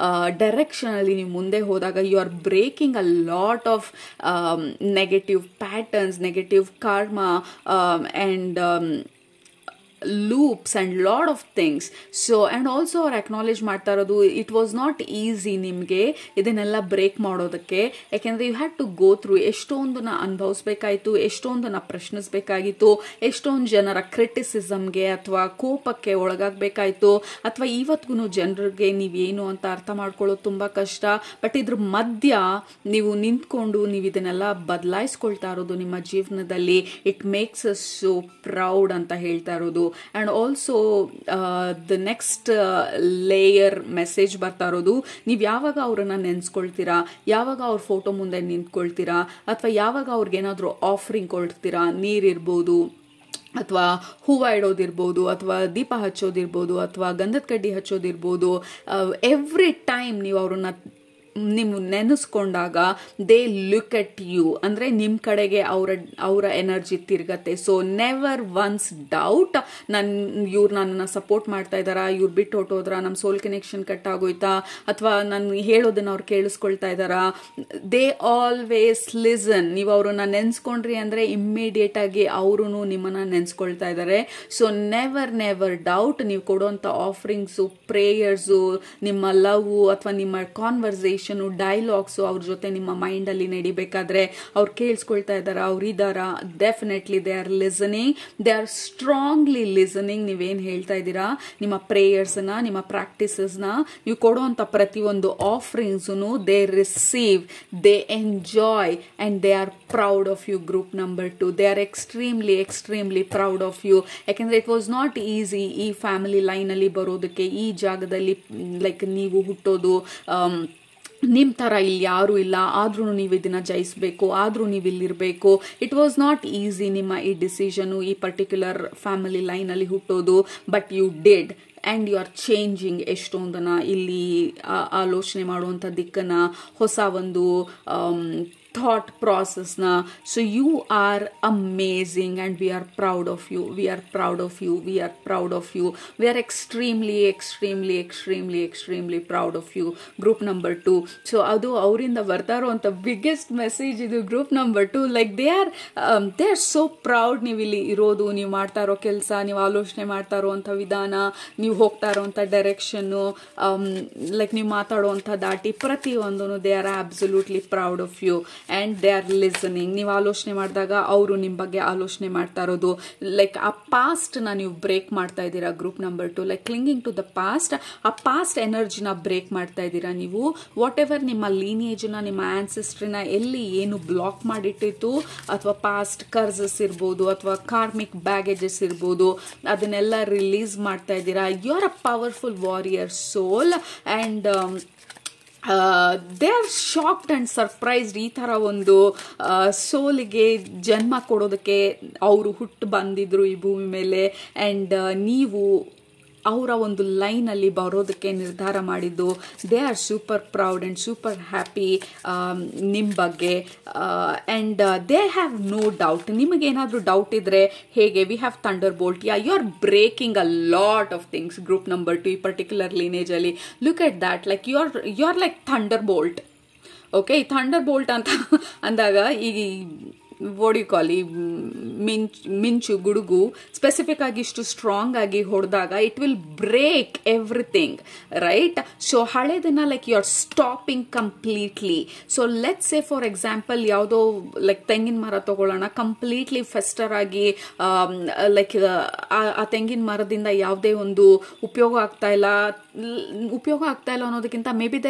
ಡೈರೆಕ್ಷನಲ್ಲಿ ನೀವು ಮುಂದೆ ಹೋದಾಗ, you are breaking a lot of negative patterns, negative karma and loops and lot of things. So and also ಅವ್ರು ಅಕ್ನಾಲೇಜ್ ಮಾಡ್ತಾ ಇರೋದು, ಇಟ್ ವಾಸ್ ನಾಟ್ ಈಸಿ ನಿಮಗೆ ಇದನ್ನೆಲ್ಲ ಬ್ರೇಕ್ ಮಾಡೋದಕ್ಕೆ. ಯಾಕೆಂದರೆ you had to go through, ಎಷ್ಟೊಂದನ್ನ ಅನುಭವಿಸ್ಬೇಕಾಯಿತು, ಎಷ್ಟೊಂದನ್ನ ಪ್ರಶ್ನಿಸ್ಬೇಕಾಗಿತ್ತು, ಎಷ್ಟೊಂದು ಜನರ ಕ್ರಿಟಿಸಿಸಮ್ಗೆ ಅಥವಾ ಕೋಪಕ್ಕೆ ಒಳಗಾಗಬೇಕಾಯಿತು, ಅಥವಾ ಇವತ್ತಿಗೂ ಜನರಿಗೆ ನೀವೇನು ಅಂತ ಅರ್ಥ ಮಾಡ್ಕೊಳ್ಳೋದು ತುಂಬ ಕಷ್ಟ. ಬಟ್ ಇದ್ರ ಮಧ್ಯ ನೀವು ನಿಂತ್ಕೊಂಡು ನೀವು ಇದನ್ನೆಲ್ಲ ಬದಲಾಯಿಸ್ಕೊಳ್ತಾ ಇರೋದು ನಿಮ್ಮ ಜೀವನದಲ್ಲಿ, it makes us so proud ಅಂತ ಹೇಳ್ತಾ ಇರೋದು. And also the next layer message ಬರ್ತಾ ಇರೋದು, ನೀವು ಯಾವಾಗ ಅವ್ರನ್ನ ನೆನೆಸ್ಕೊಳ್ತೀರಾ, ಯಾವಾಗ ಅವ್ರ ಫೋಟೋ ಮುಂದೆ ನಿಂತ್ಕೊಳ್ತೀರಾ, ಅಥವಾ ಯಾವಾಗ ಅವ್ರಿಗೇನಾದರೂ ಆಫರಿಂಗ್ ಕೊಡ್ತೀರಾ, ನೀರಿರ್ಬೋದು ಅಥವಾ ಹೂವು ಇಡೋದಿರ್ಬೋದು, ಅಥವಾ ದೀಪ ಹಚ್ಚೋದಿರ್ಬೋದು, ಅಥವಾ ಗಂಧದ ಕಡ್ಡಿ ಹಚ್ಚೋದಿರ್ಬೋದು, ಎವ್ರಿ ಟೈಮ್ ನೀವು ಅವ್ರನ್ನ ನೀವು ನೆನೆಸ್ಕೊಂಡಾಗ ದೇ ಲುಕ್ ಎಟ್ ಯು, ಅಂದರೆ ನಿಮ್ಮ ಕಡೆಗೆ ಅವರ ಎನರ್ಜಿ ತಿರುಗತ್ತೆ. ಸೊ ನೆವರ್ ಒನ್ಸ್ ಡೌಟ್, ಇವ್ರು ನನ್ನನ್ನು ಸಪೋರ್ಟ್ ಮಾಡ್ತಾ ಇದ್ದಾರಾ, ಇವ್ರು ಬಿಟ್ಟು ಹೊಟ್ಟೋದ್ರಾ, ನಮ್ಮ ಸೋಲ್ ಕನೆಕ್ಷನ್ ಕಟ್ ಆಗೋಯ್ತಾ, ಅಥವಾ ನಾನು ಹೇಳೋದನ್ನ ಅವ್ರು ಕೇಳಿಸ್ಕೊಳ್ತಾ ಇದ್ದಾರಾ, ದೇ ಆಲ್ವೇಸ್ ಲಿಸನ್. ನೀವು ಅವ್ರನ್ನ ನೆನೆಸ್ಕೊಂಡ್ರಿ ಅಂದರೆ ಇಮ್ಮಿಡಿಯೇಟ್ ಆಗಿ ಅವರು ನಿಮ್ಮನ್ನು ನೆನೆಸ್ಕೊಳ್ತಾ ಇದ್ದಾರೆ. ಸೊ ನೆವರ್ ಡೌಟ್, ನೀವು ಕೊಡುವಂಥ ಆಫರಿಂಗ್ಸು, ಪ್ರೇಯರ್ಸು, ನಿಮ್ಮ ಲವ್ ಅಥವಾ ನಿಮ್ಮ ಕಾನ್ವರ್ಸೇಷನ್, ಡೈಲಾಗ್ಸು ಅವ್ರ ಜೊತೆ ನಿಮ್ಮ ಮೈಂಡಲ್ಲಿ ನಡಿಬೇಕಾದ್ರೆ ಅವ್ರು ಕೇಳಿಸ್ಕೊಳ್ತಾ ಇದ್ದಾರಾ, ಅವ್ರು ಇದ್ದಾರಾ, definitely they are listening, they are strongly listening. ನೀವೇನು ಹೇಳ್ತಾ ಇದ್ದೀರಾ, ನಿಮ್ಮ ಪ್ರೇಯರ್ಸ್ನ, ನಿಮ್ಮ ಪ್ರಾಕ್ಟೀಸಸ್ನ, ನೀವು ಕೊಡುವಂಥ ಪ್ರತಿಯೊಂದು offerings they receive, they enjoy and they are proud of you. Group number 2 they are extremely proud of you. ಯಾಕೆಂದರೆ ಇಟ್ ವಾಸ್ ನಾಟ್ ಈಸಿ ಈ ಫ್ಯಾಮಿಲಿ ಲೈನಲ್ಲಿ ಬರೋದಕ್ಕೆ, ಈ ಜಾಗದಲ್ಲಿ ಲೈಕ್ ನೀವು ಹುಟ್ಟೋದು, ನಿಮ್ಮ ಥರ ಇಲ್ಲಿ ಯಾರೂ ಇಲ್ಲ, ಆದ್ರೂ ನೀವು ಇದನ್ನು ಜಯಿಸಬೇಕು, ಆದರೂ ನೀವು ಇಲ್ಲಿರಬೇಕು. ಇಟ್ ವಾಸ್ ನಾಟ್ ಈಸಿ ನಿಮ್ಮ ಈ ಡಿಸಿಷನು, ಈ ಪರ್ಟಿಕ್ಯುಲರ್ ಫ್ಯಾಮಿಲಿ ಲೈನಲ್ಲಿ ಹುಟ್ಟೋದು. But you did and you are changing ಎಷ್ಟೊಂದನ್ನು ಇಲ್ಲಿ ಆಲೋಚನೆ ಮಾಡುವಂಥ ದಿಕ್ಕನ್ನು, ಹೊಸ ಒಂದು ಥಾಟ್ ಪ್ರಾಸೆಸ್ನ. So you are amazing and we are proud of you, we are proud of you, we are proud of you, we are extremely extremely extremely extremely proud of you. Group number 2. So ಅದು ಅವರಿಂದ ಬರ್ತಾ ಇರೋವಂಥ biggest message ಇದು. Group number 2 like they are so proud. ನೀವು ಇಲ್ಲಿ ಇರೋದು, ನೀವು ಮಾಡ್ತಾ ಇರೋ ಕೆಲಸ, ನೀವು ಆಲೋಚನೆ ಮಾಡ್ತಾ ಇರೋವಂಥ ವಿಧಾನ, ನೀವು ಹೋಗ್ತಾ ಇರೋವಂಥ ಡೈರೆಕ್ಷನ್ನು, ಲೈಕ್ ನೀವು ಮಾತಾಡುವಂಥ ದಾಟಿ, ಪ್ರತಿಯೊಂದೂ they are absolutely proud of you and they are listening. ನೀವು ಆಲೋಚನೆ ಮಾಡಿದಾಗ ಅವರು ನಿಮ್ಮ ಬಗ್ಗೆ ಆಲೋಚನೆ ಮಾಡ್ತಾ ಇರೋದು, ಲೈಕ್ ಆ ಪಾಸ್ಟ್ನ ನೀವು ಬ್ರೇಕ್ ಮಾಡ್ತಾ ಇದ್ದೀರಾ. Group number 2 like clinging to the past, ಆ ಪಾಸ್ಟ್ ಎನರ್ಜಿನ ಬ್ರೇಕ್ ಮಾಡ್ತಾ ಇದ್ದೀರಾ ನೀವು. ವಾಟ್ ಎವರ್ ನಿಮ್ಮ ಲೀನಿಯೇಜ್ನ, ನಿಮ್ಮ ಆನ್ಸೆಸ್ಟ್ರಿನ ಎಲ್ಲಿ ಏನು ಬ್ಲಾಕ್ ಮಾಡಿಟ್ಟಿತ್ತು, ಅಥವಾ ಪಾಸ್ಟ್ ಕರ್ಸಸ್ ಇರ್ಬೋದು, ಅಥವಾ ಕಾರ್ಮಿಕ್ ಬ್ಯಾಗೇಜಸ್ ಇರ್ಬೋದು, ಅದನ್ನೆಲ್ಲ ರಿಲೀಸ್ ಮಾಡ್ತಾ ಇದ್ದೀರಾ. You are a powerful warrior soul and they are shocked and surprised. ಈ ಥರ ಒಂದು ಸೋಲಿಗೆ ಜನ್ಮ ಕೊಡೋದಕ್ಕೆ ಅವರು ಹುಟ್ಟು ಬಂದಿದ್ರು ಈ ಭೂಮಿ ಮೇಲೆ, ಆ್ಯಂಡ್ ನೀವು ಅವರ ಒಂದು ಲೈನಲ್ಲಿ ಬರೋದಕ್ಕೆ ನಿರ್ಧಾರ ಮಾಡಿದ್ದು. They are super proud and super happy ನಿಮ್ಮ ಬಗ್ಗೆ. And they have no doubt. ನಿಮಗೇನಾದರೂ ಡೌಟ್ ಇದ್ದರೆ ಹೇಗೆ, we have thunderbolt. You are breaking a lot of things. Group number 2 ಈ ಪರ್ಟಿಕ್ಯುಲರ್ ಲೀನೇಜಲ್ಲಿ look at that, like you are like thunderbolt. Okay, ಈ thunderbolt ಅಂತ ಅಂದಾಗ ಈ ಈ ಮಿಂಚು ಗುಡುಗು ಸ್ಪೆಸಿಫಿಕ್ ಆಗಿ ಇಷ್ಟು ಸ್ಟ್ರಾಂಗ್ ಆಗಿ ಹೊಡೆದಾಗ it will break everything, right? So ಹಳೇದನ್ನ like you are stopping completely. So let's say for example ಯಾವುದೋ ಲೈಕ್ ತೆಂಗಿನ ಮರ ತಗೊಳ್ಳೋಣ, ಕಂಪ್ಲೀಟ್ಲಿ ಫೆಸ್ಟರ್ ಆಗಿ ಲೈಕ್ ಆ ತೆಂಗಿನ ಮರದಿಂದ ಯಾವುದೇ ಒಂದು ಉಪಯೋಗ ಆಗ್ತಾ ಇಲ್ಲ ಅನ್ನೋದಕ್ಕಿಂತ may be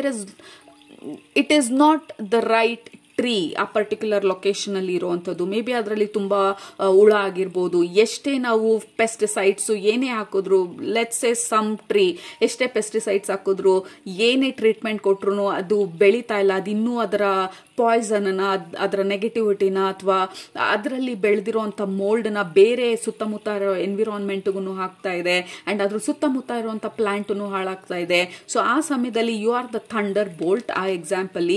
it is not the right tree ಆ ಪರ್ಟಿಕ್ಯುಲರ್ ಲೊಕೇಶನ್ ಅಲ್ಲಿ ಇರುವಂಥದ್ದು. ಮೇ ಬಿ ಅದರಲ್ಲಿ ತುಂಬಾ ಹುಳ ಆಗಿರ್ಬೋದು. ಎಷ್ಟೇ ನಾವು ಪೆಸ್ಟಿಸೈಡ್ಸು ಏನೇ ಹಾಕಿದ್ರು, ಲೆಟ್ಸ್ ಸೇ ಸಮ್ ಟ್ರೀ ಎಷ್ಟೇ ಪೆಸ್ಟಿಸೈಡ್ಸ್ ಹಾಕಿದ್ರು, ಏನೇ ಟ್ರೀಟ್ಮೆಂಟ್ ಕೊಟ್ರು ಅದು ಬೆಳೀತಾ ಇಲ್ಲ. ಅದು ಇನ್ನೂ ಅದರ ಪಾಯ್ಸನ್ನ, ಅದರ ನೆಗೆಟಿವಿಟಿನ ಅಥವಾ ಅದರಲ್ಲಿ ಬೆಳೆದಿರುವಂಥ ಮೋಲ್ಡ್ನ ಬೇರೆ ಸುತ್ತಮುತ್ತ ಇರೋ ಎನ್ವಿರಾನ್ಮೆಂಟ್ಗೂ ಹಾಕ್ತಾ ಇದೆ, ಆ್ಯಂಡ್ ಅದ್ರ ಸುತ್ತಮುತ್ತ ಇರುವಂಥ ಪ್ಲಾಂಟನ್ನು ಹಾಳಾಗ್ತಾ ಇದೆ. ಸೊ ಆ ಸಮಯದಲ್ಲಿ you are the thunderbolt ಆ ಎಕ್ಸಾಂಪಲ್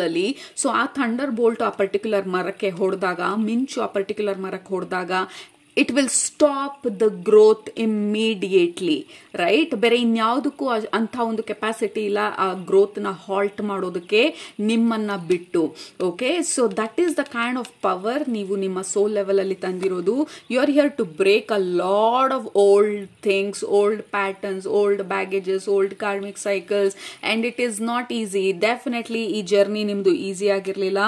ಅಲ್ಲಿ. ಸೊ ಆ ಥಂಡರ್ ಬೋಲ್ಟ್ ಆ ಪರ್ಟಿಕ್ಯುಲರ್ ಮರಕ್ಕೆ ಹೊಡೆದಾಗ, ಮಿಂಚು ಆ ಪರ್ಟಿಕ್ಯುಲರ್ ಮರಕ್ಕೆ ಹೊಡೆದಾಗ it will stop the growth immediately, right? ಬೇರೆ ಇನ್ಯಾವುದಕ್ಕೂ ಅಂಥ ಒಂದು ಕೆಪಾಸಿಟಿ ಇಲ್ಲ ಆ ಗ್ರೋತ್ನ ಹಾಲ್ಟ್ ಮಾಡೋದಕ್ಕೆ ನಿಮ್ಮನ್ನ ಬಿಟ್ಟು. Okay, so that is the kind of power ನೀವು ನಿಮ್ಮ ಸೋಲ್ ಲೆವೆಲಲ್ಲಿ ತಂದಿರೋದು. You are here to break a lot of old things, old patterns, old baggages, old karmic cycles, and it is not easy. Definitely ಈ journey ನಿಮ್ಮದು easy ಆಗಿರಲಿಲ್ಲ.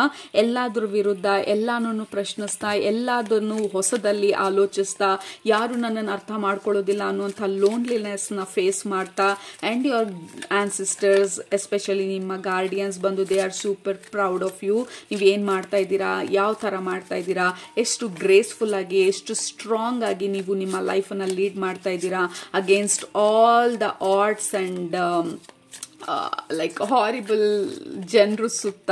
ಎಲ್ಲಾದ್ರ ವಿರುದ್ಧ ಎಲ್ಲಾನು ಪ್ರಶ್ನಿಸ್ತಾ, ಎಲ್ಲದನ್ನು ಹೊಸದಲ್ಲಿ ಆಲೋಚಿಸ್ತಾ, ಯಾರು ನನ್ನನ್ನು ಅರ್ಥ ಮಾಡ್ಕೊಳ್ಳೋದಿಲ್ಲ ಅನ್ನುವಂಥ ಲೋನ್ಲಿನೆಸ್ನ ಫೇಸ್ ಮಾಡ್ತಾ, ಆ್ಯಂಡ್ ಯುವರ್ ಆನ್ಸಿಸ್ಟರ್ಸ್ ಎಸ್ಪೆಷಲಿ ನಿಮ್ಮ ಗಾರ್ಡಿಯನ್ಸ್ ಬಂದು they are super proud of you. ನೀವೇನು ಮಾಡ್ತಾ ಇದ್ದೀರಾ, ಯಾವ ಥರ ಮಾಡ್ತಾ ಇದ್ದೀರಾ, ಎಷ್ಟು ಗ್ರೇಸ್ಫುಲ್ ಆಗಿ, ಎಷ್ಟು ಸ್ಟ್ರಾಂಗ್ ಆಗಿ ನೀವು ನಿಮ್ಮ ಲೈಫನ್ನು ಲೀಡ್ ಮಾಡ್ತಾ ಇದ್ದೀರಾ against all the odds and like horrible ಜನರು ಸುತ್ತ,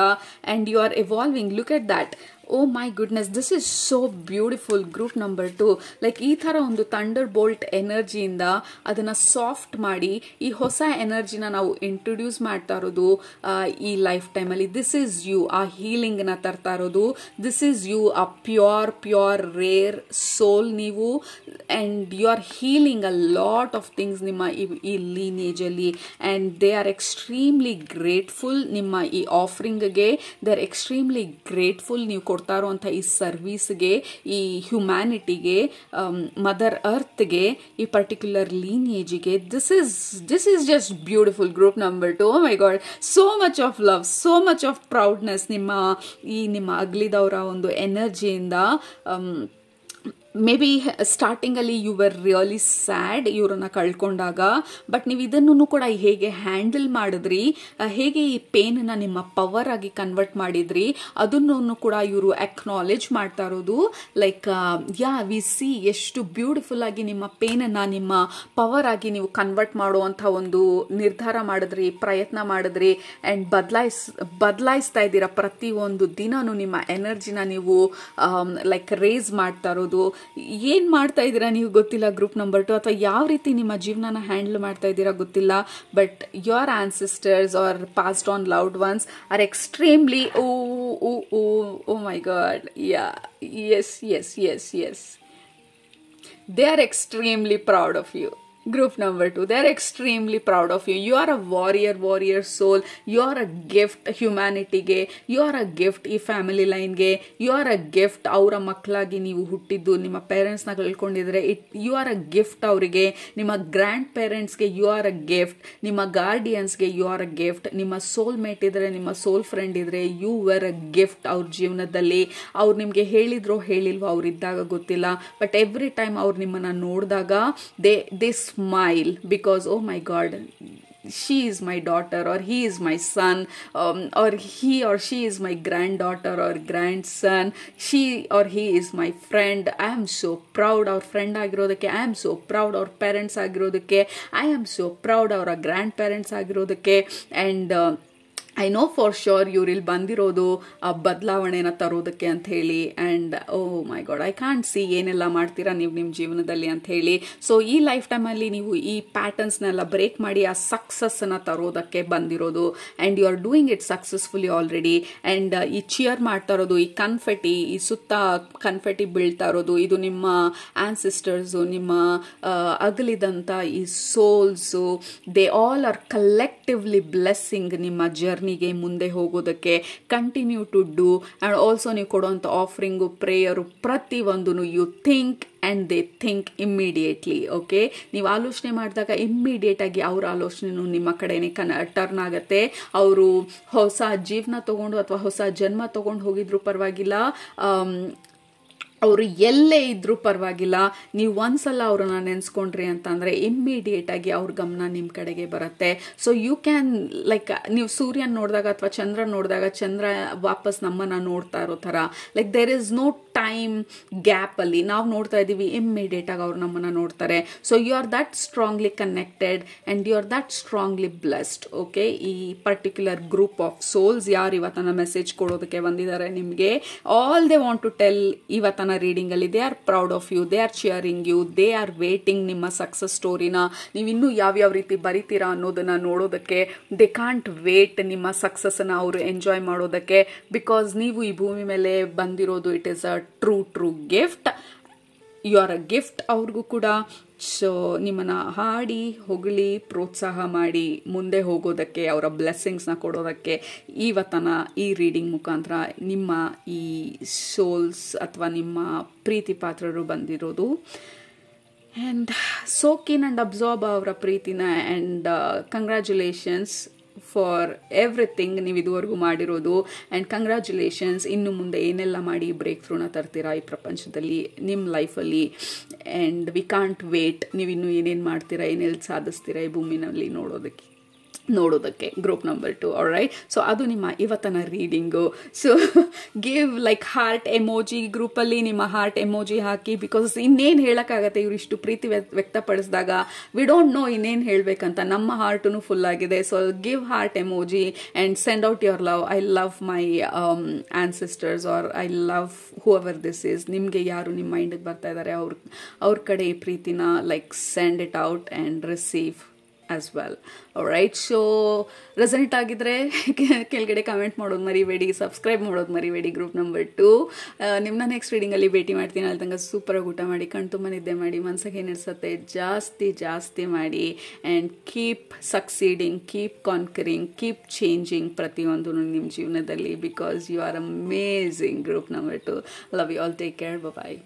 and you are evolving. Look at that. Oh my goodness, this is so beautiful. Group number 2 like ಈ ಥರ ಒಂದು ಥಂಡರ್ ಬೋಲ್ಟ್ ಎನರ್ಜಿಯಿಂದ ಅದನ್ನು ಸಾಫ್ಟ್ ಮಾಡಿ ಈ ಹೊಸ ಎನರ್ಜಿನ ನಾವು ಇಂಟ್ರೊಡ್ಯೂಸ್ ಮಾಡ್ತಾ ಇರೋದು ಈ ಲೈಫ್ ಟೈಮಲ್ಲಿ. ದಿಸ್ ಈಸ್ ಯು, ಆ ಹೀಲಿಂಗ್ನ ತರ್ತಾ ಇರೋದು. ದಿಸ್ ಈಸ್ ಯು, ಆ ಪ್ಯೂರ್ ರೇರ್ ಸೋಲ್ ನೀವು, and you are healing a lot of things ನಿಮ್ಮ ಈ ಲೀನೇಜಲ್ಲಿ, and they are extremely grateful ನಿಮ್ಮ ಈ ಆಫರಿಂಗ್ಗೆ. ದೇ ಆರ್ ಎಕ್ಸ್ಟ್ರೀಮ್ಲಿ ಗ್ರೇಟ್ಫುಲ್ ನೀವು ಕೊಡ್ತಾ ಇರುವಂಥ ಈ ಸರ್ವಿಸ್ಗೆ, ಈ ಹ್ಯುಮ್ಯಾನಿಟಿಗೆ, ಮದರ್ ಅರ್ತ್ಗೆ, ಈ ಪರ್ಟಿಕ್ಯುಲರ್ ಲೀನಿಯೇಜಿಗೆ. This is just beautiful. Group number 2, oh my god, so much of love, so much of proudness ನಿಮ್ಮ ಅಗ್ಲಿದವರ ಒಂದು ಎನರ್ಜಿಯಿಂದ. ಮೇ ಬಿ ಸ್ಟಾರ್ಟಿಂಗಲ್ಲಿ ಯು ವರ್ ರಿಯಲಿ ಸ್ಯಾಡ್ ಇವರನ್ನ ಕಳ್ಕೊಂಡಾಗ, ಬಟ್ ನೀವು ಇದನ್ನು ಕೂಡ ಹೇಗೆ ಹ್ಯಾಂಡಲ್ ಮಾಡಿದ್ರಿ, ಹೇಗೆ ಈ ಪೇನನ್ನು ನಿಮ್ಮ ಪವರ್ ಆಗಿ ಕನ್ವರ್ಟ್ ಮಾಡಿದ್ರಿ, ಅದನ್ನು ಕೂಡ ಇವರು ಅಕ್ನಾಲೇಜ್ ಮಾಡ್ತಾ ಇರೋದು. ಲೈಕ್ ವಿ ಸಿ ಎಷ್ಟು ಬ್ಯೂಟಿಫುಲ್ ಆಗಿ ನಿಮ್ಮ ಪೇನನ್ನು ನಿಮ್ಮ ಪವರ್ ಆಗಿ ನೀವು ಕನ್ವರ್ಟ್ ಮಾಡುವಂಥ ಒಂದು ನಿರ್ಧಾರ ಮಾಡಿದ್ರಿ, ಪ್ರಯತ್ನ ಮಾಡಿದ್ರಿ, ಆ್ಯಂಡ್ ಬದಲಾಯಿಸ್ತಾ ಇದ್ದೀರಾ. ಪ್ರತಿಯೊಂದು ದಿನನೂ ನಿಮ್ಮ ಎನರ್ಜಿನ ನೀವು ಲೈಕ್ ರೇಸ್ ಮಾಡ್ತಾ ಇರೋದು. ಏನು ಮಾಡ್ತಾ ಇದ್ದೀರಾ ನೀವು ಗೊತ್ತಿಲ್ಲ ಗ್ರೂಪ್ ನಂಬರ್ 2, ಅಥವಾ ಯಾವ ರೀತಿ ನಿಮ್ಮ ಜೀವನನ ಹ್ಯಾಂಡಲ್ ಮಾಡ್ತಾ ಇದ್ದೀರಾ ಗೊತ್ತಿಲ್ಲ. But your ancestors are passed on loved ones are extremely oh my god, yeah, yes, they are extremely proud of you. Group number 2, they are extremely proud of you. You are a warrior soul. You are a gift humanity ge. You are a gift ಈ family ಲೈನ್ಗೆ. You are a gift. ಅವರ ಮಕ್ಕಳಾಗಿ ನೀವು ಹುಟ್ಟಿದ್ದು ನಿಮ್ಮ ಪೇರೆಂಟ್ಸ್ನ ಕಳ್ಕೊಂಡಿದ್ರೆ you are a gift ಅವರಿಗೆ. ನಿಮ್ಮ ಗ್ರ್ಯಾಂಡ್ ಪೇರೆಂಟ್ಸ್ಗೆ ಯು ಆರ್ ಅ ಗಿಫ್ಟ್. ನಿಮ್ಮ ಗಾರ್ಡಿಯನ್ಸ್ಗೆ ಯು ಆರ್ ಅ ಗಿಫ್ಟ್. ನಿಮ್ಮ ಸೋಲ್ ಮೇಟ್ ಇದ್ರೆ, ನಿಮ್ಮ ಸೋಲ್ ಫ್ರೆಂಡ್ ಇದ್ರೆ, ಯು ವೇರ್ ಅ ಗಿಫ್ಟ್ ಅವ್ರ ಜೀವನದಲ್ಲಿ. ಅವ್ರು ನಿಮಗೆ ಹೇಳಿಲ್ವೋ ಅವ್ರಿದ್ದಾಗ ಗೊತ್ತಿಲ್ಲ, ಬಟ್ ಎವ್ರಿ ಟೈಮ್ ಅವ್ರು ನಿಮ್ಮನ್ನ ನೋಡಿದಾಗ they smile because oh my god, she is my daughter or he is my son, or he or she is my granddaughter or grandson, she or he is my friend. I am so proud our friend ಆಗಿರೋದಕ್ಕೆ. I am so proud our parents ಆಗಿರೋದಕ್ಕೆ. I am so proud our grandparents ಆಗಿರೋದಕ್ಕೆ. And I know for sure ಇವ್ರು ಇಲ್ಲಿ ಬಂದಿರೋದು ಆ ಬದಲಾವಣೆನ ತರೋದಕ್ಕೆ ಅಂತ ಹೇಳಿ. And oh my god, I can't see ಏನೆಲ್ಲ ಮಾಡ್ತೀರಾ ನೀವು ನಿಮ್ಮ ಜೀವನದಲ್ಲಿ ಅಂತ ಹೇಳಿ. ಸೊ ಈ ಲೈಫ್ ಟೈಮಲ್ಲಿ ನೀವು ಈ ಪ್ಯಾಟರ್ನ್ಸ್ನೆಲ್ಲ ಬ್ರೇಕ್ ಮಾಡಿ ಆ ಸಕ್ಸಸ್ಸನ್ನು ತರೋದಕ್ಕೆ ಬಂದಿರೋದು. And you are doing it successfully already. And ಈ ಚಿಯರ್ ಮಾಡ್ತಾ ಇರೋದು, ಈ ಕನ್ಫೆಟಿ, ಈ ಸುತ್ತ ಕನ್ಫೆಟಿ ಬೀಳ್ತಾ ಇರೋದು, ಇದು ನಿಮ್ಮ ಆನ್ಸಿಸ್ಟರ್ಸು, ನಿಮ್ಮ ಅಗಲಿದಂಥ ಈ souls, they all are collectively blessing ನಿಮ್ಮ ಜರ್ನಿಗೆ ಮುಂದೆ ಹೋಗೋದಕ್ಕೆ. Continue to do. And also ನೀವು ಕೊಡುವಂಥ ಆಫರಿಂಗು, ಪ್ರೇಯರು, ಪ್ರತಿಯೊಂದೂ you think and they think immediately. Okay, ನೀವು ಆಲೋಚನೆ ಮಾಡಿದಾಗ ಇಮ್ಮಿಡಿಯೇಟಾಗಿ ಅವ್ರ ಆಲೋಚನೆಯೂ ನಿಮ್ಮ ಕಡೆನೇ ಟರ್ನ್ ಆಗುತ್ತೆ. ಅವರು ಹೊಸ ಜೀವನ ತಗೊಂಡು ಅಥವಾ ಹೊಸ ಜನ್ಮ ತಗೊಂಡು ಹೋಗಿದ್ರು ಪರವಾಗಿಲ್ಲ, ಅವರು ಎಲ್ಲೇ ಇದ್ರೂ ಪರವಾಗಿಲ್ಲ, ನೀವು ಒಂದ್ಸಲ ಅವ್ರನ್ನ ನೆನೆಸ್ಕೊಂಡ್ರಿ ಅಂತಂದರೆ ಇಮ್ಮಿಡಿಯೇಟಾಗಿ ಅವ್ರ ಗಮನ ನಿಮ್ಮ ಕಡೆಗೆ ಬರುತ್ತೆ. ಸೊ ಯು ಕ್ಯಾನ್ ಲೈಕ್, ನೀವು ಸೂರ್ಯನ ನೋಡಿದಾಗ ಅಥವಾ ಚಂದ್ರ ನೋಡಿದಾಗ ಚಂದ್ರ ವಾಪಸ್ ನಮ್ಮನ್ನು ನೋಡ್ತಾ ಇರೋ ಥರ, like there is no time ಗ್ಯಾಪಲ್ಲಿ ನಾವು ನೋಡ್ತಾ ಇದ್ದೀವಿ, ಇಮ್ಮಿಡಿಯೇಟಾಗಿ ಅವ್ರು ನಮ್ಮನ್ನು ನೋಡ್ತಾರೆ. So you are that strongly connected and you are that strongly blessed. Okay, ಈ ಪರ್ಟಿಕ್ಯುಲರ್ ಗ್ರೂಪ್ ಆಫ್ ಸೋಲ್ಸ್ ಯಾರು ಇವತ್ತನ ಮೆಸೇಜ್ ಕೊಡೋದಕ್ಕೆ ಬಂದಿದ್ದಾರೆ ನಿಮಗೆ, all they want to tell ಇವತ್ತನ ರೀಡಿಂಗ್ ಅಲ್ಲಿ, they are proud of you, they are cheering you, they are waiting ನಿಮ್ಮ success ಸ್ಟೋರಿನ ನೀವು ಇನ್ನೂ ಯಾವ್ಯಾವ ರೀತಿ ಬರಿತೀರಾ ಅನ್ನೋದನ್ನ ನೋಡೋದಕ್ಕೆ. ದೇ ಕಾಂಟ್ ವೇಟ್ ನಿಮ್ಮ ಸಕ್ಸಸ್ ಅನ್ನ ಅವರು ಎಂಜಾಯ್ ಮಾಡೋದಕ್ಕೆ. ಬಿಕಾಸ್ ನೀವು ಈ ಭೂಮಿ ಮೇಲೆ ಬಂದಿರೋದು, it is a true gift. You are a gift ಅವ್ರಿಗೂ ಕೂಡ. ಸೊ ನಿಮ್ಮನ್ನು ಹಾಡಿ ಹೊಗಳಿ ಪ್ರೋತ್ಸಾಹ ಮಾಡಿ ಮುಂದೆ ಹೋಗೋದಕ್ಕೆ, ಅವರ ಬ್ಲೆಸ್ಸಿಂಗ್ಸ್ನ ಕೊಡೋದಕ್ಕೆ ಇವತ್ತನ ಈ ರೀಡಿಂಗ್ ಮುಖಾಂತರ ನಿಮ್ಮ ಈ ಸೋಲ್ಸ್ ಅಥವಾ ನಿಮ್ಮ ಪ್ರೀತಿ ಪಾತ್ರರು ಬಂದಿರೋದು. And soak in and absorb ಅವರ ಪ್ರೀತಿನ. ಆ್ಯಂಡ್ ಕಂಗ್ರ್ಯಾಚುಲೇಷನ್ಸ್ ಫಾರ್ ಎವ್ರಿಥಿಂಗ್ ನೀವು ಇದುವರೆಗೂ ಮಾಡಿರೋದು. ಆ್ಯಂಡ್ ಕಂಗ್ರ್ಯಾಚುಲೇಷನ್ಸ್, ಇನ್ನು ಮುಂದೆ ಏನೆಲ್ಲ ಮಾಡಿ ಬ್ರೇಕ್ ಥ್ರೂನ ತರ್ತೀರಾ ಈ ಪ್ರಪಂಚದಲ್ಲಿ, ನಿಮ್ಮ ಲೈಫಲ್ಲಿ. ಆ್ಯಂಡ್ ವಿ ಕಾಂಟ್ ವೇಟ್, ನೀವು ಇನ್ನೂ ಏನೇನು ಮಾಡ್ತೀರಾ, ಏನೆಲ್ಲಿ ಸಾಧಿಸ್ತೀರಾ ಈ ಭೂಮಿನಲ್ಲಿ ನೋಡೋದಕ್ಕೆ. Group number 2, all right. ಸೊ ಅದು ನಿಮ್ಮ ಇವತ್ತನ reading. So give like heart emoji, ಗ್ರೂಪಲ್ಲಿ ನಿಮ್ಮ ಹಾರ್ಟ್ ಎಮೋಜಿ ಹಾಕಿ. ಬಿಕಾಸ್ ಇನ್ನೇನು ಹೇಳೋಕ್ಕಾಗತ್ತೆ, ಇವರು ಇಷ್ಟು ಪ್ರೀತಿ ವ್ಯಕ್ತಪಡಿಸಿದಾಗ ವಿ ಡೋಂಟ್ ನೋ ಇನ್ನೇನು ಹೇಳಬೇಕಂತ. ನಮ್ಮ ಹಾರ್ಟೂ ಫುಲ್ ಆಗಿದೆ. So give heart emoji and send out your love. I love my ancestors or I love whoever this is. ನಿಮಗೆ ಯಾರು ನಿಮ್ಮ ಮೈಂಡಿಗೆ ಬರ್ತಾ ಇದ್ದಾರೆ ಅವ್ರ ಕಡೆ ಈ ಪ್ರೀತಿನ like send it out and receive as well. Alright, so resonate ಆಗಿದ್ರೆ ಕೆಳಗಡೆ ಕಮೆಂಟ್ ಮಾಡೋದು ಮರಿಬೇಡಿ, ಸಬ್ಸ್ಕ್ರೈಬ್ ಮಾಡೋದು ಮರಿಬೇಡಿ. ಗ್ರೂಪ್ ನಂಬರ್ 2 ನಿಮ್ಮನ್ನ ನೆಕ್ಸ್ಟ್ ರೀಡಿಂಗಲ್ಲಿ ಭೇಟಿ ಮಾಡ್ತೀನಿ. ಅಲ್ಲಿ ತನಕ ಸೂಪರಾಗಿ ಊಟ ಮಾಡಿ, ಕಣ್ತುಂಬ ನಿದ್ದೆ ಮಾಡಿ, ಮನಸ್ಸಿಗೆ ಏನಿಡ್ಸತ್ತೆ ಜಾಸ್ತಿ ಮಾಡಿ. And keep succeeding, keep conquering, keep changing ಪ್ರತಿಯೊಂದು ನಿಮ್ಮ ಜೀವನದಲ್ಲಿ. Because you are amazing. Group number 2, love you all, take care, bye.